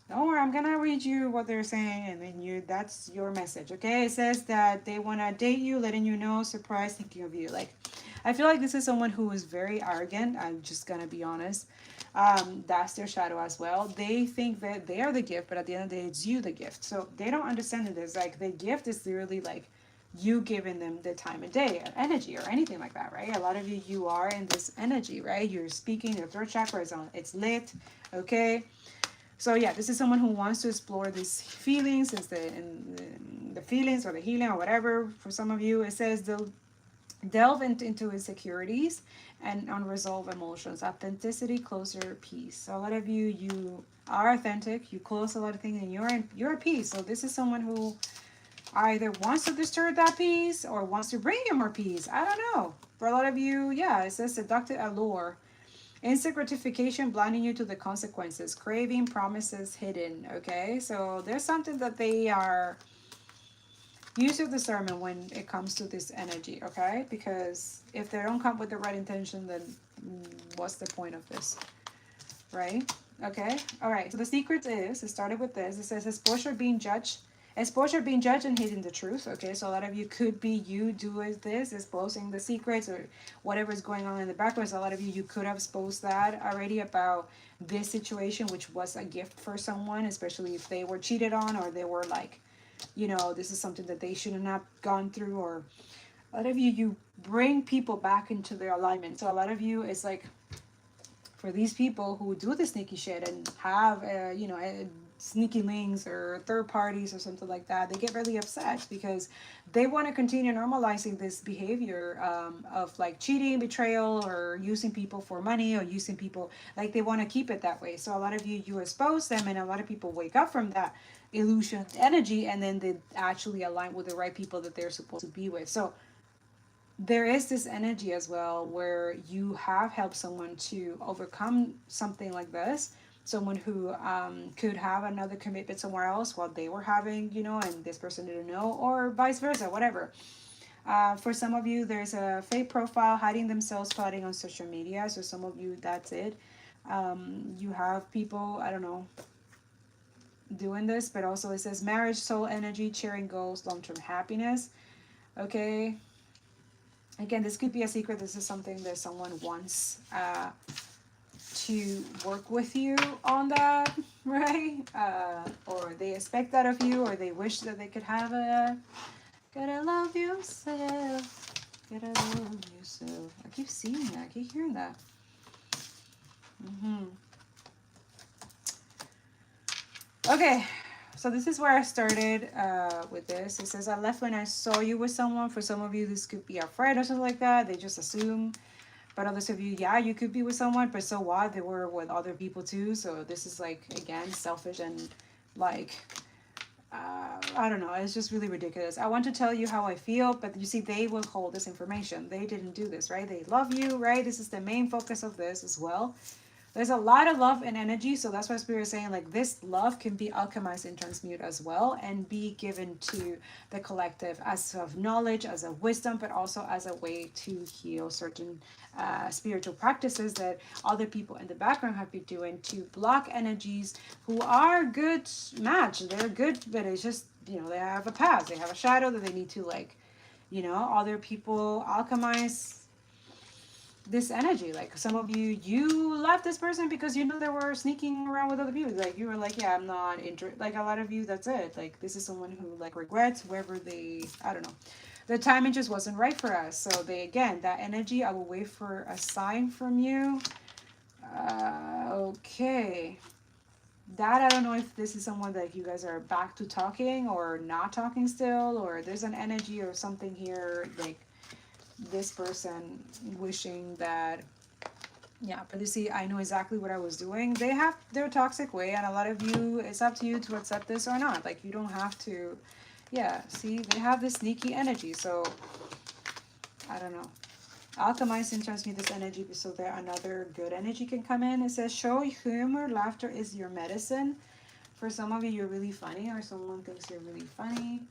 Don't worry, I'm gonna read you what they're saying, and then that's your message, okay? It says that they wanna date you, letting you know, surprise, thinking of you. Like, I feel like this is someone who is very arrogant. I'm just gonna be honest. That's their shadow as well. They think that they are the gift, but at the end of the day, it's you the gift. So they don't understand that it's like the gift is literally like you giving them the time of day, or energy, or anything like that, right? A lot of you, you are in this energy, right? You're speaking, your third chakra is on, it's lit, okay? So yeah, this is someone who wants to explore these feelings, the feelings or the healing or whatever. For some of you, it says they'll delve into insecurities and unresolved emotions. Authenticity, closer, peace. So a lot of you, you are authentic. You close a lot of things, and you're at peace. So this is someone who either wants to disturb that peace or wants to bring you more peace. I don't know. For a lot of you, yeah, it says seductive allure. Instant gratification blinding you to the consequences, craving, promises hidden. Okay, so there's something that they are. Use your discernment when it comes to this energy, okay? Because if they don't come with the right intention, then what's the point of this, right? Okay, all right. So the secret is, it started with this. It says exposure being judged and hiding the truth. Okay, so a lot of you could be you doing this, exposing the secrets or whatever is going on in the background. So a lot of you, you could have exposed that already about this situation, which was a gift for someone, especially if they were cheated on, or they were like, this is something that they shouldn't have gone through. Or a lot of you, you bring people back into their alignment. So a lot of you, it's like, for these people who do the sneaky shit and have, sneaky links or third parties or something like that, they get really upset because they want to continue normalizing this behavior, of like cheating, betrayal, or using people for money, or using people, like they want to keep it that way. So a lot of you, you expose them, and a lot of people wake up from that illusion energy, and then they actually align with the right people that they're supposed to be with. So there is this energy as well where you have helped someone to overcome something like this. Someone who could have another commitment somewhere else while they were having, and this person didn't know, or vice versa, whatever. For some of you, there's a fake profile hiding themselves, plotting on social media. So some of you, that's it. You have people, I don't know, doing this, but also it says marriage, soul energy, sharing goals, long-term happiness. Okay, again, this could be a secret. This is something that someone wants to work with you on that, right? Or they expect that of you, or they wish that they could have it. Gotta love yourself. Gotta love yourself. I keep seeing that. I keep hearing that. Okay, so this is where I started with this. It says, I left when I saw you with someone. For some of you, this could be a friend or something like that. They just assume. But others of you, yeah, you could be with someone, but so what? They were with other people too. So this is like, again, selfish and like, I don't know. It's just really ridiculous. I want to tell you how I feel, but you see, they will hold this information. They didn't do this, right? They love you, right? This is the main focus of this as well. There's a lot of love and energy, so that's why Spirit is saying like this love can be alchemized and transmuted as well, and be given to the collective as of knowledge, as a wisdom, but also as a way to heal certain spiritual practices that other people in the background have been doing to block energies who are good match. They're good, but it's just, they have a past, they have a shadow that they need to like, other people alchemize this energy. Like some of you, you left this person because you know they were sneaking around with other people. Like you were like, yeah, I'm not interested. Like a lot of you, that's it. Like this is someone who like regrets wherever they, I don't know, the timing just wasn't right for us. So they, again, that energy, I will wait for a sign from you. Okay. That I don't know if this is someone that you guys are back to talking or not talking still, or there's an energy or something here, like this person wishing that, yeah, but you see, I know exactly what I was doing. They have their toxic way, and a lot of you, it's up to you to accept this or not. Like you don't have to, yeah, see, they have this sneaky energy. So I don't know. Alchemize and transmute this energy so that another good energy can come in. It says, show humor, laughter is your medicine. For some of you, you're really funny, or someone thinks you're really funny.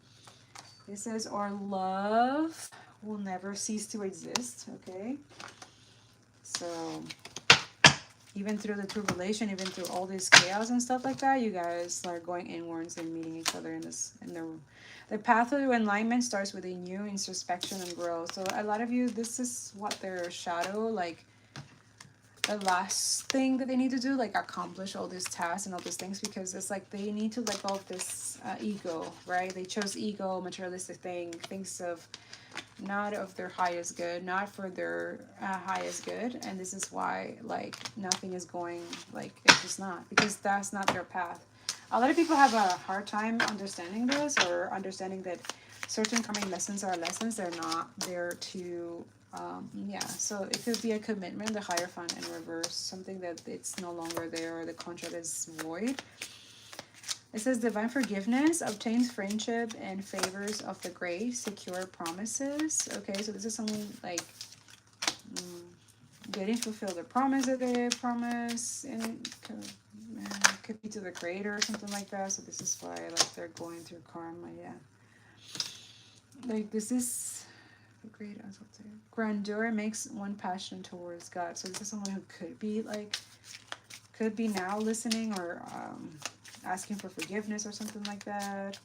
It says, our love will never cease to exist. Okay. So even through the tribulation, even through all this chaos and stuff like that, you guys are going inwards and meeting each other in this, in the path of enlightenment starts within you, introspection and growth. So a lot of you, this is what their shadow, like the last thing that they need to do, like accomplish all these tasks and all these things, because it's like they need to let go of this ego, right? They chose ego, materialistic things of not of their highest good, not for their highest good, and this is why like nothing is going, like it's just not, because that's not their path. A lot of people have a hard time understanding this, or understanding that certain karmic lessons are lessons, they're not there to yeah, so it could be a commitment, the higher fun in reverse, something that it's no longer there, or the contract is void. It says divine forgiveness obtains friendship and favors of the great, secure promises. Okay, so this is someone like getting to fulfill the promise that they promise, and it could be to the creator or something like that. So this is why like they're going through karma. Yeah, like this is great. I was about to say grandeur makes one passion towards God. So this is someone who could be like, could be now listening, or asking for forgiveness or something like that.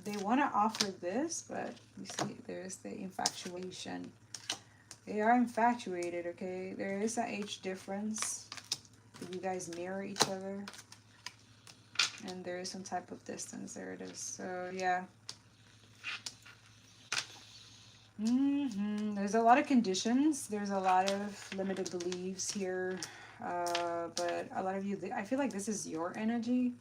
They want to offer this, but you see there's the infatuation. They are infatuated, okay? There is an age difference. You guys mirror each other. And there is some type of distance. There it is. So, yeah. There's a lot of conditions. There's a lot of limited beliefs here. But a lot of you, I feel like this is your energy.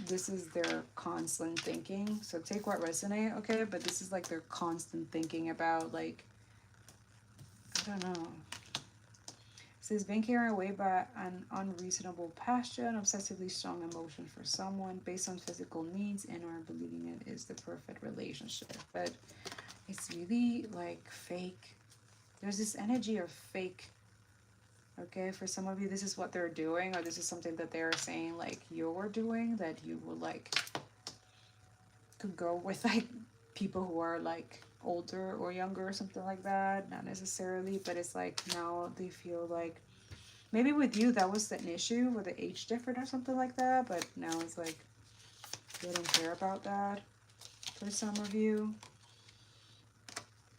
This is their constant thinking. So take what resonates, okay? But this is like their constant thinking about, like, I don't know. It says being carried away by an unreasonable passion, obsessively strong emotion for someone based on physical needs, and or believing it is the perfect relationship. But it's really like fake. There's this energy of fake. Okay, for some of you, this is what they're doing, or this is something that they're saying like you're doing, that you would like could go with like people who are like older or younger or something like that. Not necessarily, but it's like now they feel like maybe with you that was an issue with the age difference or something like that, but now it's like they don't care about that for some of you.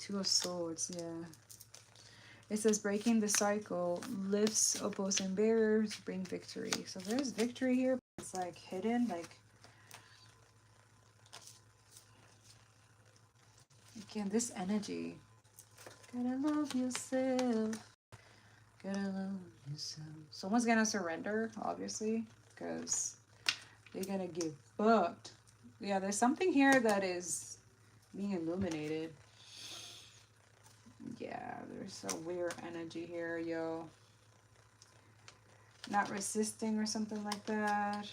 Two of Swords, yeah. It says breaking the cycle lifts opposing barriers, bring victory. So there's victory here, but it's like hidden, like again, this energy. Gotta love yourself. Gotta love yourself. Someone's gonna surrender, obviously, because they're gonna get fucked. Yeah, there's something here that is being illuminated. Yeah, there's a weird energy here, yo. Not resisting or something like that.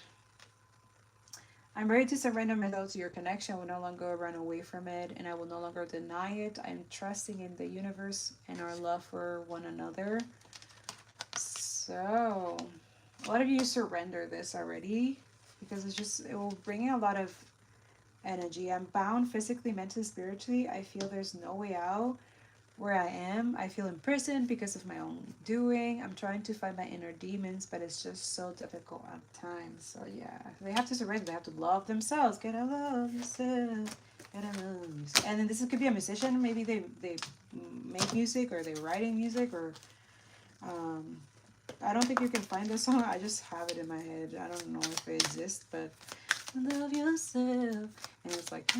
I'm ready to surrender myself to your connection. I will no longer run away from it, and I will no longer deny it. I'm trusting in the universe and our love for one another. So, a lot of you surrender this already, because it's just, it will bring in a lot of energy. I'm bound physically, mentally, spiritually. I feel there's no way out. Where I am, I feel imprisoned because of my own doing. I'm trying to fight my inner demons, but it's just so difficult at times. So yeah, they have to surrender. They have to love themselves. Gotta love yourself. I don't know. And then this could be a musician. Maybe they make music or they're writing music or um, I don't think you can find this song. I just have it in my head. I don't know if it exists, but love yourself. And it's like,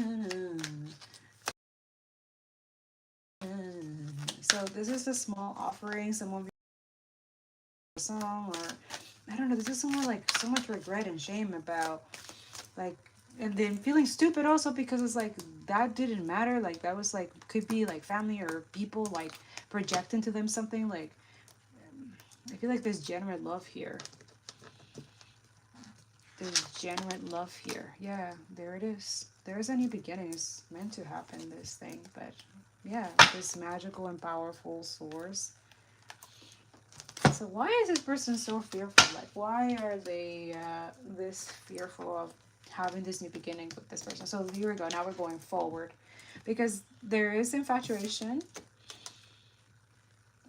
so this is a small offering. Someone song or I don't know. This is someone like so much regret and shame about like and then feeling stupid also because it's like that didn't matter. Like that was like could be like family or people like projecting to them something like I feel like there's genuine love here. There's genuine love here. Yeah, there it is. There is a new beginning. It's meant to happen, this thing. But yeah, this magical and powerful source. So why is this person so fearful? Like, why are they this fearful of having this new beginning with this person? So here we go. Now we're going forward. Because there is infatuation.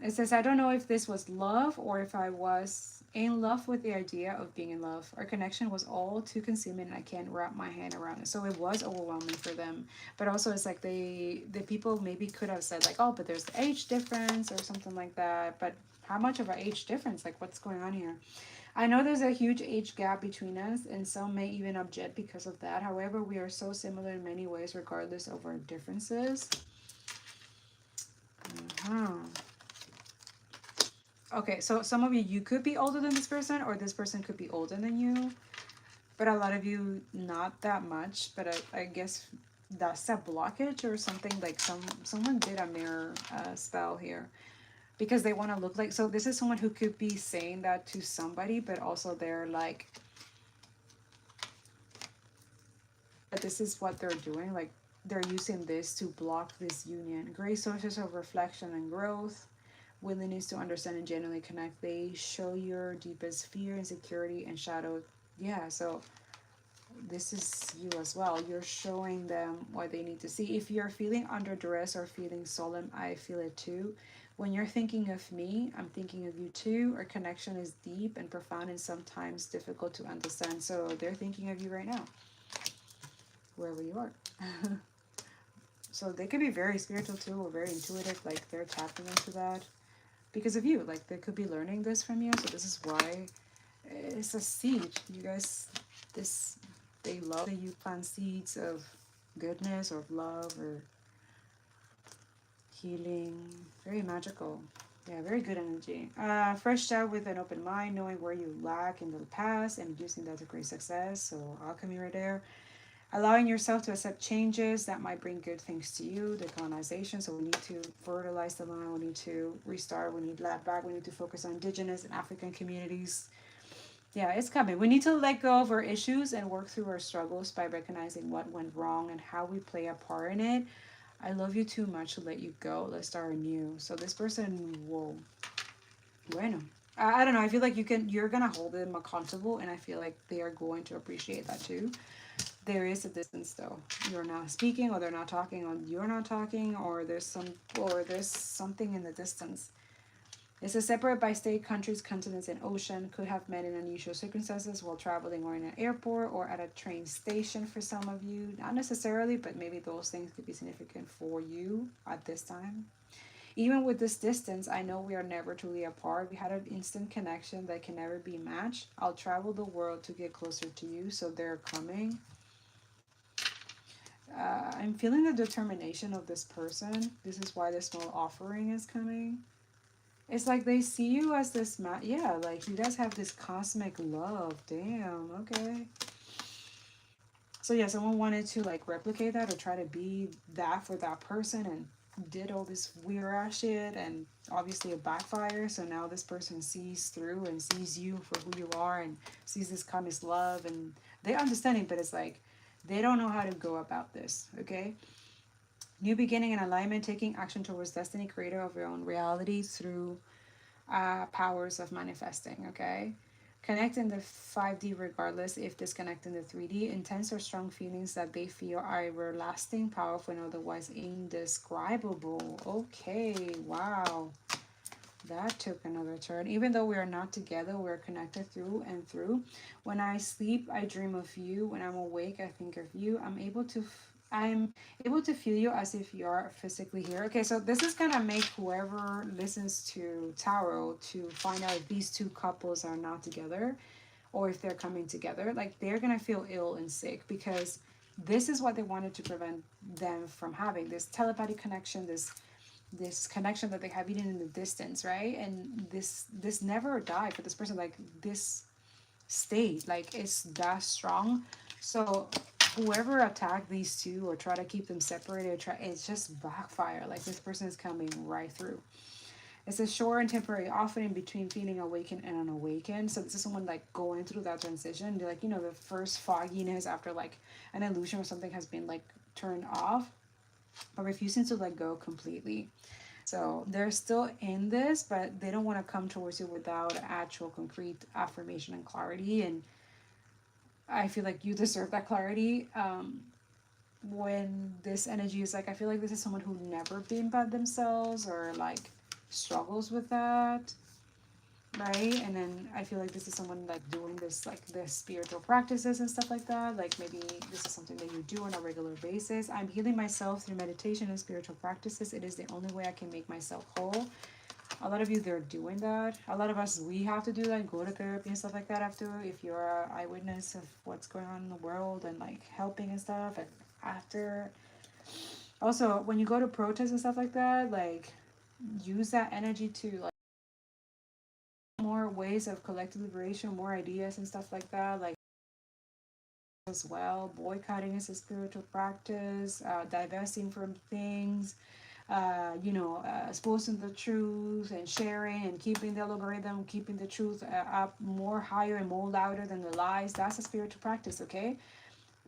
It says, I don't know if this was love or if I was in love with the idea of being in love. Our connection was all too consuming and I can't wrap my hand around it. So it was overwhelming for them. But also it's like the people maybe could have said like, oh, but there's the age difference or something like that. But how much of an age difference? Like what's going on here? I know there's a huge age gap between us and some may even object because of that. However, we are so similar in many ways regardless of our differences. Uh-huh. Okay, so some of you could be older than this person or this person could be older than you, but a lot of you not that much. But I guess that's a blockage or something like someone did a mirror spell here because they want to look like, so this is someone who could be saying that to somebody, but also they're like, this is what they're doing, like they're using this to block this union. Great sources of reflection and growth, willingness to understand and genuinely connect. They show your deepest fear, insecurity, and shadow. Yeah, so this is you as well. You're showing them what they need to see. If you're feeling under duress or feeling solemn, I feel it too. When you're thinking of me, I'm thinking of you too. Our connection is deep and profound and sometimes difficult to understand. So they're thinking of you right now, wherever you are. So they could be very spiritual too or very intuitive, like they're tapping into that because of you. Like they could be learning this from you. So this is why it's a seed. You guys, this, they love that you plant seeds of goodness or of love or healing. Very magical. Yeah, very good energy. Fresh start with an open mind, knowing where you lack in the past and using that to great success. So alchemy right there. Allowing yourself to accept changes that might bring good things to you. Decolonization. So we need to fertilize the land. We need to restart. We need lab back. We need to focus on indigenous and African communities. Yeah, it's coming. We need to let go of our issues and work through our struggles by recognizing what went wrong and how we play a part in it. I love you too much to let you go. Let's start anew. So this person, whoa, bueno. I don't know. I feel like you're gonna hold them accountable, and I feel like they are going to appreciate that too. There is a distance though. You're not speaking, or they're not talking, or you're not talking, or there's something in the distance. It's a separate by state, countries, continents, and ocean. Could have met in unusual circumstances while traveling or in an airport or at a train station for some of you. Not necessarily, but maybe those things could be significant for you at this time. Even with this distance, I know we are never truly apart. We had an instant connection that can never be matched. I'll travel the world to get closer to you, so they're coming. I'm feeling the determination of this person. This is why the small offering is coming. It's like they see you as this yeah, like you guys have this cosmic love. Damn, okay. So yeah, someone wanted to like replicate that or try to be that for that person and did all this weird ass shit and obviously it backfires. So now this person sees through and sees you for who you are and sees this cosmic love and they're understanding, but it's like they don't know how to go about this, okay? New beginning and alignment, taking action towards destiny, creator of your own reality through powers of manifesting, okay? Connect in the 5D regardless if disconnect in the 3D. Intense or strong feelings that they feel are everlasting, powerful, and otherwise indescribable. Okay, wow. That took another turn. Even though we are not together, we're connected through and through. When I sleep, I dream of you. When I'm awake, I think of you. I'm able to I'm able to feel you as if you're physically here. Okay, so this is gonna make whoever listens to tarot to find out if these two couples are not together or if they're coming together. Like they're gonna feel ill and sick because this is what they wanted to prevent them from having, this telepathic connection, this connection that they have even in the distance, right? And this never died for this person. Like this stayed, like it's that strong. So whoever attacked these two or try to keep them separated, it's just backfire. Like this person is coming right through. It says short and temporary, often in between feeling awakened and unawakened. So this is someone like going through that transition. They're like, the first fogginess after like an illusion or something has been like turned off, but refusing to let go completely. So they're still in this, but they don't want to come towards you without actual concrete affirmation and clarity. And I feel like you deserve that clarity. When this energy is like, I feel like this is someone who never been by themselves or like struggles with that, right? And then I feel like this is someone like doing this, like the spiritual practices and stuff like that. Like maybe this is something that you do on a regular basis. I'm healing myself through meditation and spiritual practices. It is the only way I can make myself whole. A lot of you, they're doing that. A lot of us, we have to do that, go to therapy and stuff like that after, if you're an eyewitness of what's going on in the world and like helping and stuff. And after, also when you go to protests and stuff like that, like use that energy to like more ways of collective liberation, more ideas and stuff like that. Like as well, boycotting is a spiritual practice, divesting from things, exposing the truth and sharing and keeping the algorithm, keeping the truth up more higher and more louder than the lies. That's a spiritual practice, okay?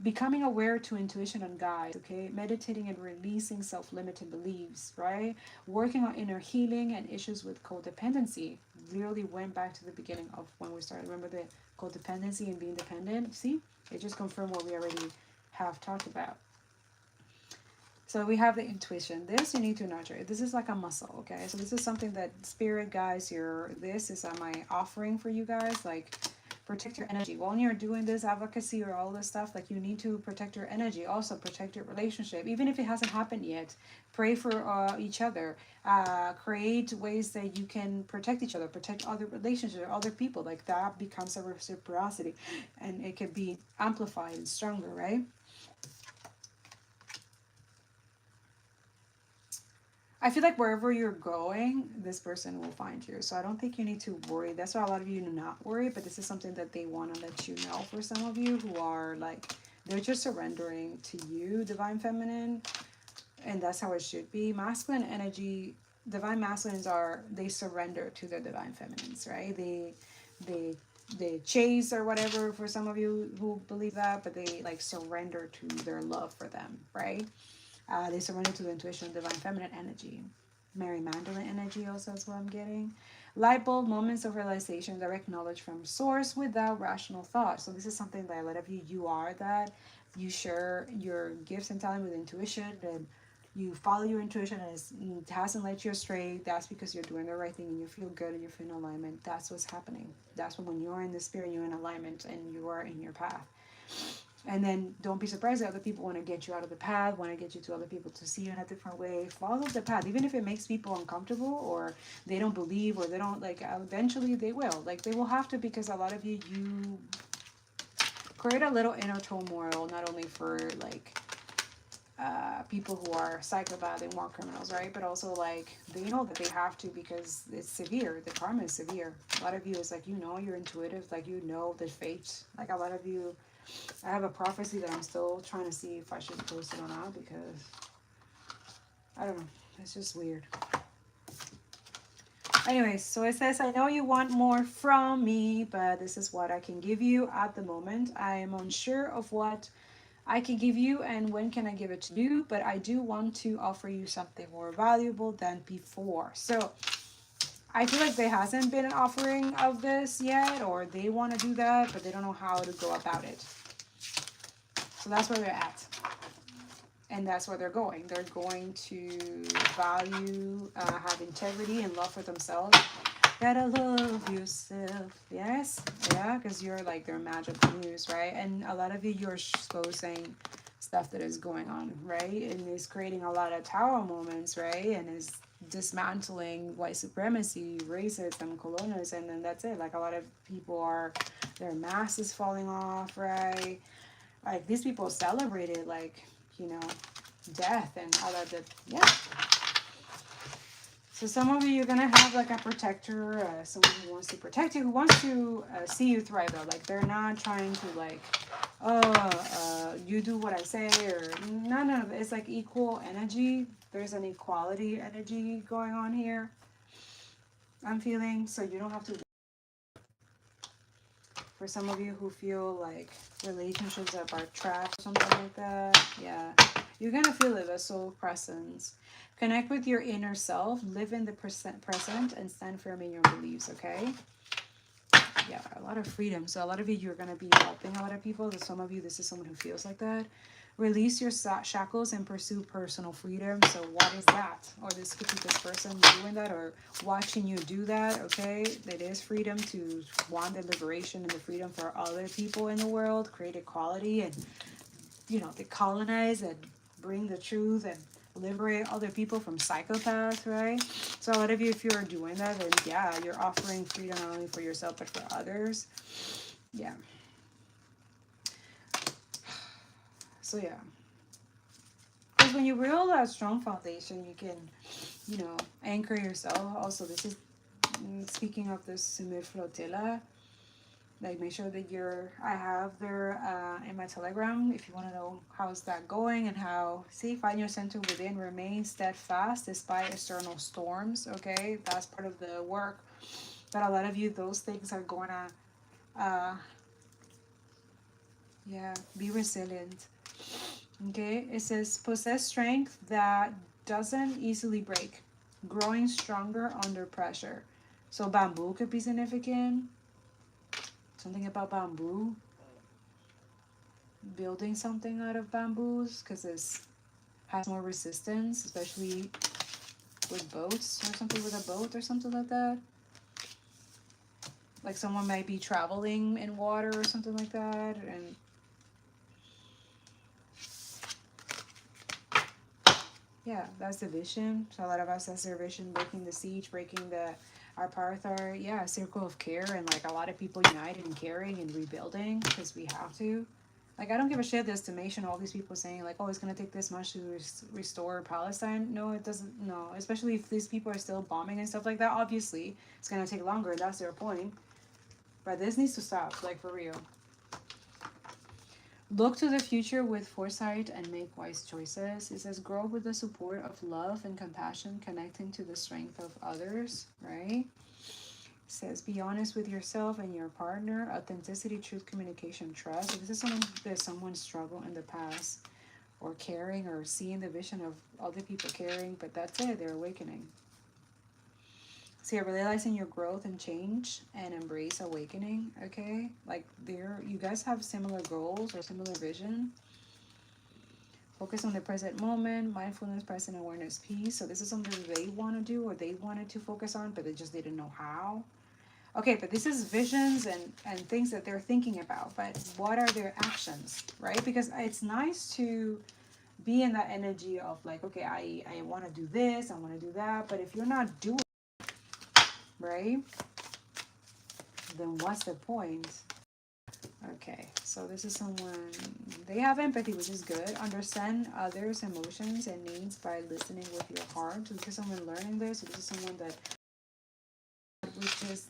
Becoming aware to intuition and guides, okay? Meditating and releasing self-limiting beliefs, right? Working on inner healing and issues with codependency. Really went back to the beginning of when we started. Remember the codependency and being dependent? See? It just confirmed what we already have talked about. So we have the intuition. This you need to nurture. This is like a muscle, okay? So this is something that spirit guys, this is my offering for you guys. Like protect your energy. When you're doing this advocacy or all this stuff, like you need to protect your energy. Also protect your relationship. Even if it hasn't happened yet, pray for each other. Create ways that you can protect each other, protect other relationships, other people. Like that becomes a reciprocity and it can be amplified and stronger, right? I feel like wherever you're going, this person will find you. So I don't think you need to worry. That's why a lot of you do not worry, but this is something that they want to let you know for some of you who are like, they're just surrendering to you, Divine Feminine. And that's how it should be. Masculine energy, Divine Masculines they surrender to their Divine Feminines, right? They chase or whatever for some of you who believe that, but they like surrender to their love for them, right? They surrender to the intuition, divine feminine energy. Mary Magdalene energy also is what I'm getting. Light bulb moments of realization, direct knowledge from source without rational thought. So this is something that a lot of you are that. You share your gifts and talent with intuition and you follow your intuition and it hasn't led you astray. That's because you're doing the right thing and you feel good and you feel in alignment. That's what's happening. That's when you're in the spirit, you're in alignment and you are in your path. And then don't be surprised that other people want to get you out of the path, want to get you to other people to see you in a different way. Follow the path, even if it makes people uncomfortable or they don't believe or they don't like. Eventually, they will. Like they will have to, because a lot of you create a little inner turmoil, not only for like people who are psychopaths and war criminals, right? But also like they know that they have to because it's severe. The karma is severe. A lot of you is like you're intuitive, like the fate. Like a lot of you. I have a prophecy that I'm still trying to see if I should post it or not because I don't know. It's just weird. Anyways, so it says, I know you want more from me, but this is what I can give you at the moment. I am unsure of what I can give you and when can I give it to you, but I do want to offer you something more valuable than before. So I feel like there hasn't been an offering of this yet, or they want to do that, but they don't know how to go about it. So that's where they're at. And that's where they're going. They're going to value, have integrity and love for themselves. Gotta love yourself. Yes? Yeah, because you're like their magical muse, right? And a lot of you, you're exposing stuff that is going on, right? And is creating a lot of tower moments, right? And is dismantling white supremacy, racism, colonialism, and then that's it. Like a lot of people are, their mask is falling off, right? Like these people celebrated, like, you know, death and all of the, yeah. So some of you, you're gonna have like a protector, someone who wants to protect you, who wants to see you thrive. Though, like they're not trying to like, you do what I say, or none of it. It's like equal energy. There's an equality energy going on here, I'm feeling. So you don't have to. For some of you who feel like relationships are trapped or something like that, yeah, you're gonna feel it, a soul presence. Connect with your inner self, live in the present, and stand firm in your beliefs, okay? Yeah, a lot of freedom. So a lot of you, you're going to be helping a lot of people. Some of you, this is someone who feels like that. Release your shackles and pursue personal freedom. So what is that? Or this could be this person doing that or watching you do that, okay? It is freedom to want the liberation and the freedom for other people in the world, create equality and, you know, decolonize and bring the truth and liberate other people from psychopaths, right? So a lot of you, if you're doing that, then yeah, you're offering freedom not only for yourself but for others. Yeah. So yeah, because when you build a strong foundation, you can, you know, anchor yourself. Also, this is speaking of this Sumit flotilla. Like, make sure that I have their in my Telegram if you want to know how's that going and how, see, find your center within, remain steadfast despite external storms, okay? That's part of the work. But a lot of you, those things are going to, yeah, be resilient, okay? It says, possess strength that doesn't easily break, growing stronger under pressure. So bamboo could be significant. Something about bamboo, building something out of bamboos, because it has more resistance, especially with boats or something, with a boat or something like that. Like someone might be traveling in water or something like that. And yeah, that's the vision. So a lot of us, that's their vision, breaking the siege, breaking our Parthar, yeah, circle of care, and like a lot of people united in caring and rebuilding because we have to. Like, I don't give a shit the estimation, all these people saying, like, oh, it's going to take this much to restore Palestine. No, it doesn't. No, especially if these people are still bombing and stuff like that. Obviously, it's going to take longer. That's their point. But this needs to stop, like, for real. Look to the future with foresight and make wise choices. It says, grow with the support of love and compassion, connecting to the strength of others, right? Says, be honest with yourself and your partner. Authenticity, truth, communication, trust. If this is someone struggled in the past, or caring, or seeing the vision of other people caring, but that's it, they're awakening. So you're realizing your growth and change and embrace awakening, okay? Like, you guys have similar goals or similar vision. Focus on the present moment, mindfulness, present awareness, peace. So this is something they want to do or they wanted to focus on, but they just didn't know how. Okay, but this is visions and things that they're thinking about, but what are their actions, right? Because it's nice to be in that energy of like, okay, I want to do this, I want to do that, but if you're not doing it, right, then what's the point? Okay, so this is someone, they have empathy, which is good. Understand others' emotions and needs by listening with your heart. So this is someone learning this. So this is someone that, which is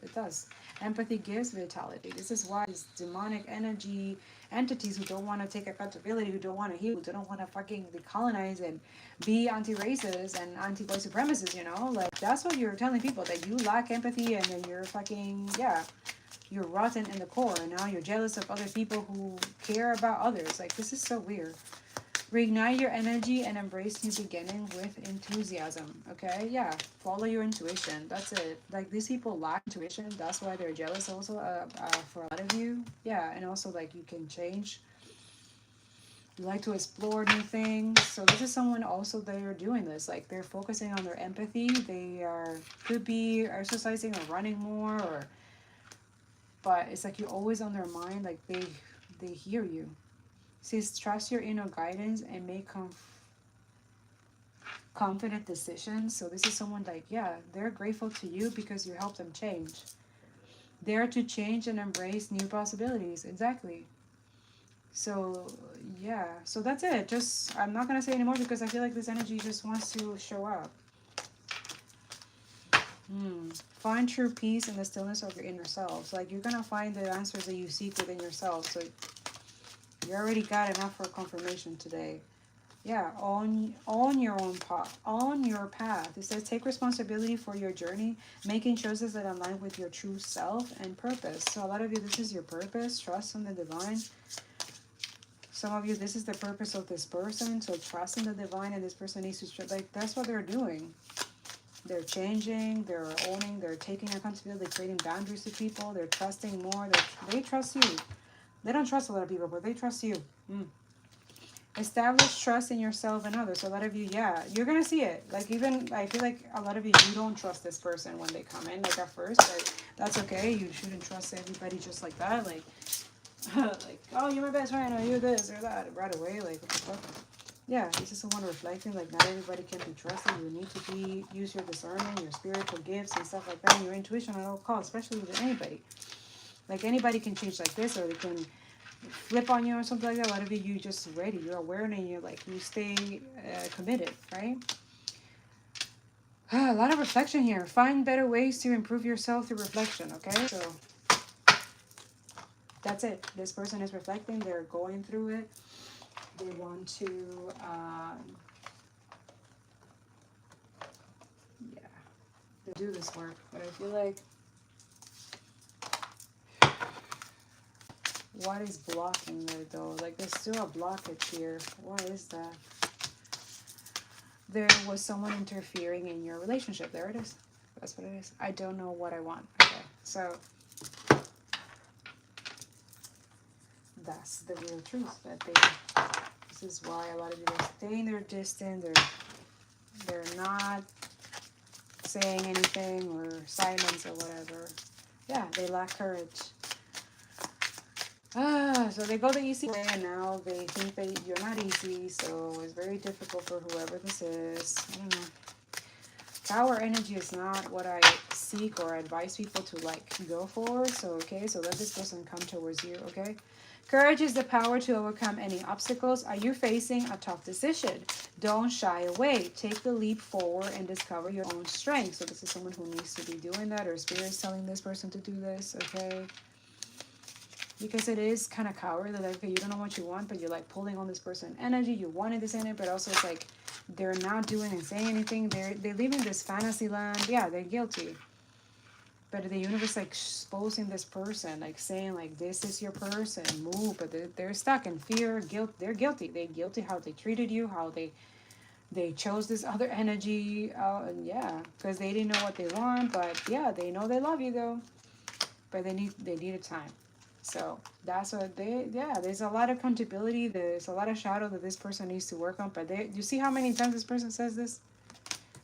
it does. Empathy gives vitality. This is why these demonic energy entities who don't want to take accountability, who don't want to heal, who don't want to fucking decolonize and be anti-racist and anti-white supremacists, you know, like that's what you're telling people, that you lack empathy and then you're fucking, yeah, you're rotten in the core and now you're jealous of other people who care about others. Like, this is so weird. Reignite your energy and embrace new beginning with enthusiasm. Okay, yeah, follow your intuition. That's it. Like, these people lack intuition. That's why they're jealous also, for a lot of you. Yeah, and also like you can change. You like to explore new things. So this is someone also that are doing this. Like, they're focusing on their empathy. They could be exercising or running more, or but it's like you're always on their mind. Like they hear you. Says trust your inner guidance and make confident decisions. So this is someone like, yeah, they're grateful to you because you help them change. They're to change and embrace new possibilities. Exactly. So yeah, so that's it. Just I'm not gonna say anymore because I feel like this energy just wants to show up. Find true peace in the stillness of your inner self. Like you're gonna find the answers that you seek within yourself. So you already got enough for confirmation today. Yeah, on your own path, on your path. It says take responsibility for your journey, making choices that align with your true self and purpose. So a lot of you, this is your purpose. Trust in the divine. Some of you, this is the purpose of this person. So trust in the divine, and this person needs to like that's what they're doing. They're changing, they're owning, they're taking accountability, they're creating boundaries to people, they're trusting more, they trust you. They don't trust a lot of people, but they trust you. Establish trust in yourself and others. So a lot of you, yeah, you're gonna see it. Like even I feel like a lot of you, you don't trust this person when they come in, like at first, but that's okay. You shouldn't trust everybody just like that. Like like, oh, you're my best friend, or you're this or that right away. Like what the fuck? Yeah, this is someone reflecting, like not everybody can be trusted. You need to use your discernment, your spiritual gifts and stuff like that, and your intuition at all costs, especially with anybody. Like anybody can change like this, or they can flip on you or something like that. A lot of you just ready, you're aware, and you're like, you stay committed, right? A lot of reflection here. Find better ways to improve yourself through reflection, okay? So that's it. This person is reflecting, they're going through it. They want to they do this work, but I feel like what is blocking there though? Like there's still a blockage here. What is that? There was someone interfering in your relationship. There it is. That's what it is. I don't know what I want. Okay, so that's the real truth that this is why a lot of you are staying their distance. They're not saying anything or silence or whatever. Yeah, they lack courage. So they go the easy way, and now they think that you're not easy, so it's very difficult for whoever this is. I don't know. Tower energy is not what I seek or advise people to like go for. So okay, so let this person come towards you. Okay, courage is the power to overcome any obstacles. Are you facing a tough decision? Don't shy away. Take the leap forward and discover your own strength. So this is someone who needs to be doing that, or spirit is telling this person to do this. Okay, because it is kind of cowardly. Like, okay, you don't know what you want, but you're like pulling on this person energy. You wanted this in it, but also it's like they're not doing and saying anything. They live in this fantasy land. Yeah, they're guilty. But the universe like exposing this person, like saying like this is your person, move. But they're stuck in fear, guilt. They're guilty. They're guilty how they treated you, how they chose this other energy. And yeah, because they didn't know what they want. But yeah, they know they love you though. But they needed time. So that's what there's a lot of accountability. There's a lot of shadow that this person needs to work on. But you see how many times this person says this?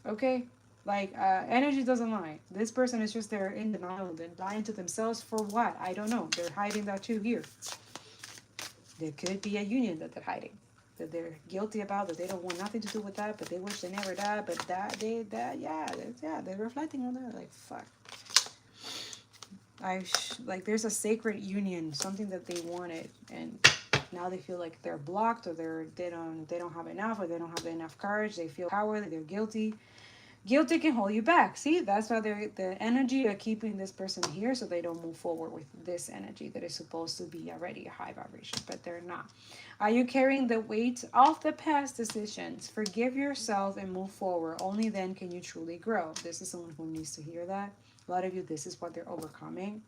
Okay? Like, energy doesn't lie. This person is just there in denial. They're lying to themselves for what? I don't know. They're hiding that too here. There could be a union that they're hiding. That they're guilty about, that they don't want nothing to do with that, but they wish they never died. But they're reflecting on that. Like, fuck. Like there's a sacred union, something that they wanted, and now they feel like they're blocked, or they don't have enough, or they don't have enough courage. They feel cowardly. They're guilty. Guilty can hold you back. See, that's why the energy are keeping this person here, so they don't move forward with this energy that is supposed to be already a high vibration, but they're not. Are you carrying the weight of the past decisions? Forgive yourself and move forward. Only then can you truly grow. This is someone who needs to hear that. A lot of you, this is what they're overcoming.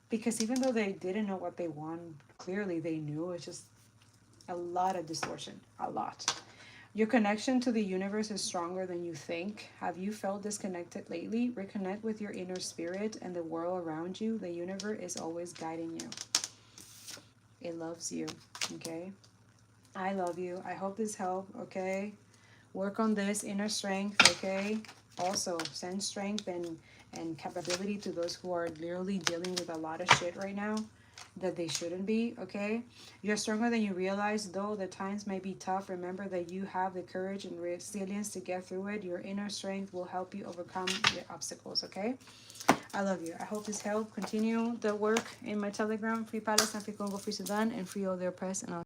Because even though they didn't know what they want, clearly they knew. It's just a lot of distortion. A lot. Your connection to the universe is stronger than you think. Have you felt disconnected lately? Reconnect with your inner spirit and the world around you. The universe is always guiding you. It loves you. Okay? I love you. I hope this helped. Okay? Work on this inner strength. Okay? Also, send strength and capability to those who are literally dealing with a lot of shit right now. that they shouldn't be, okay? You're stronger than you realize, though the times may be tough. Remember that you have the courage and resilience to get through it. Your inner strength will help you overcome the obstacles, okay? I love you. I hope this helped. Continue the work in my Telegram, Free Palestine, Free Congo, Free Sudan, and free all the oppressed. And I'll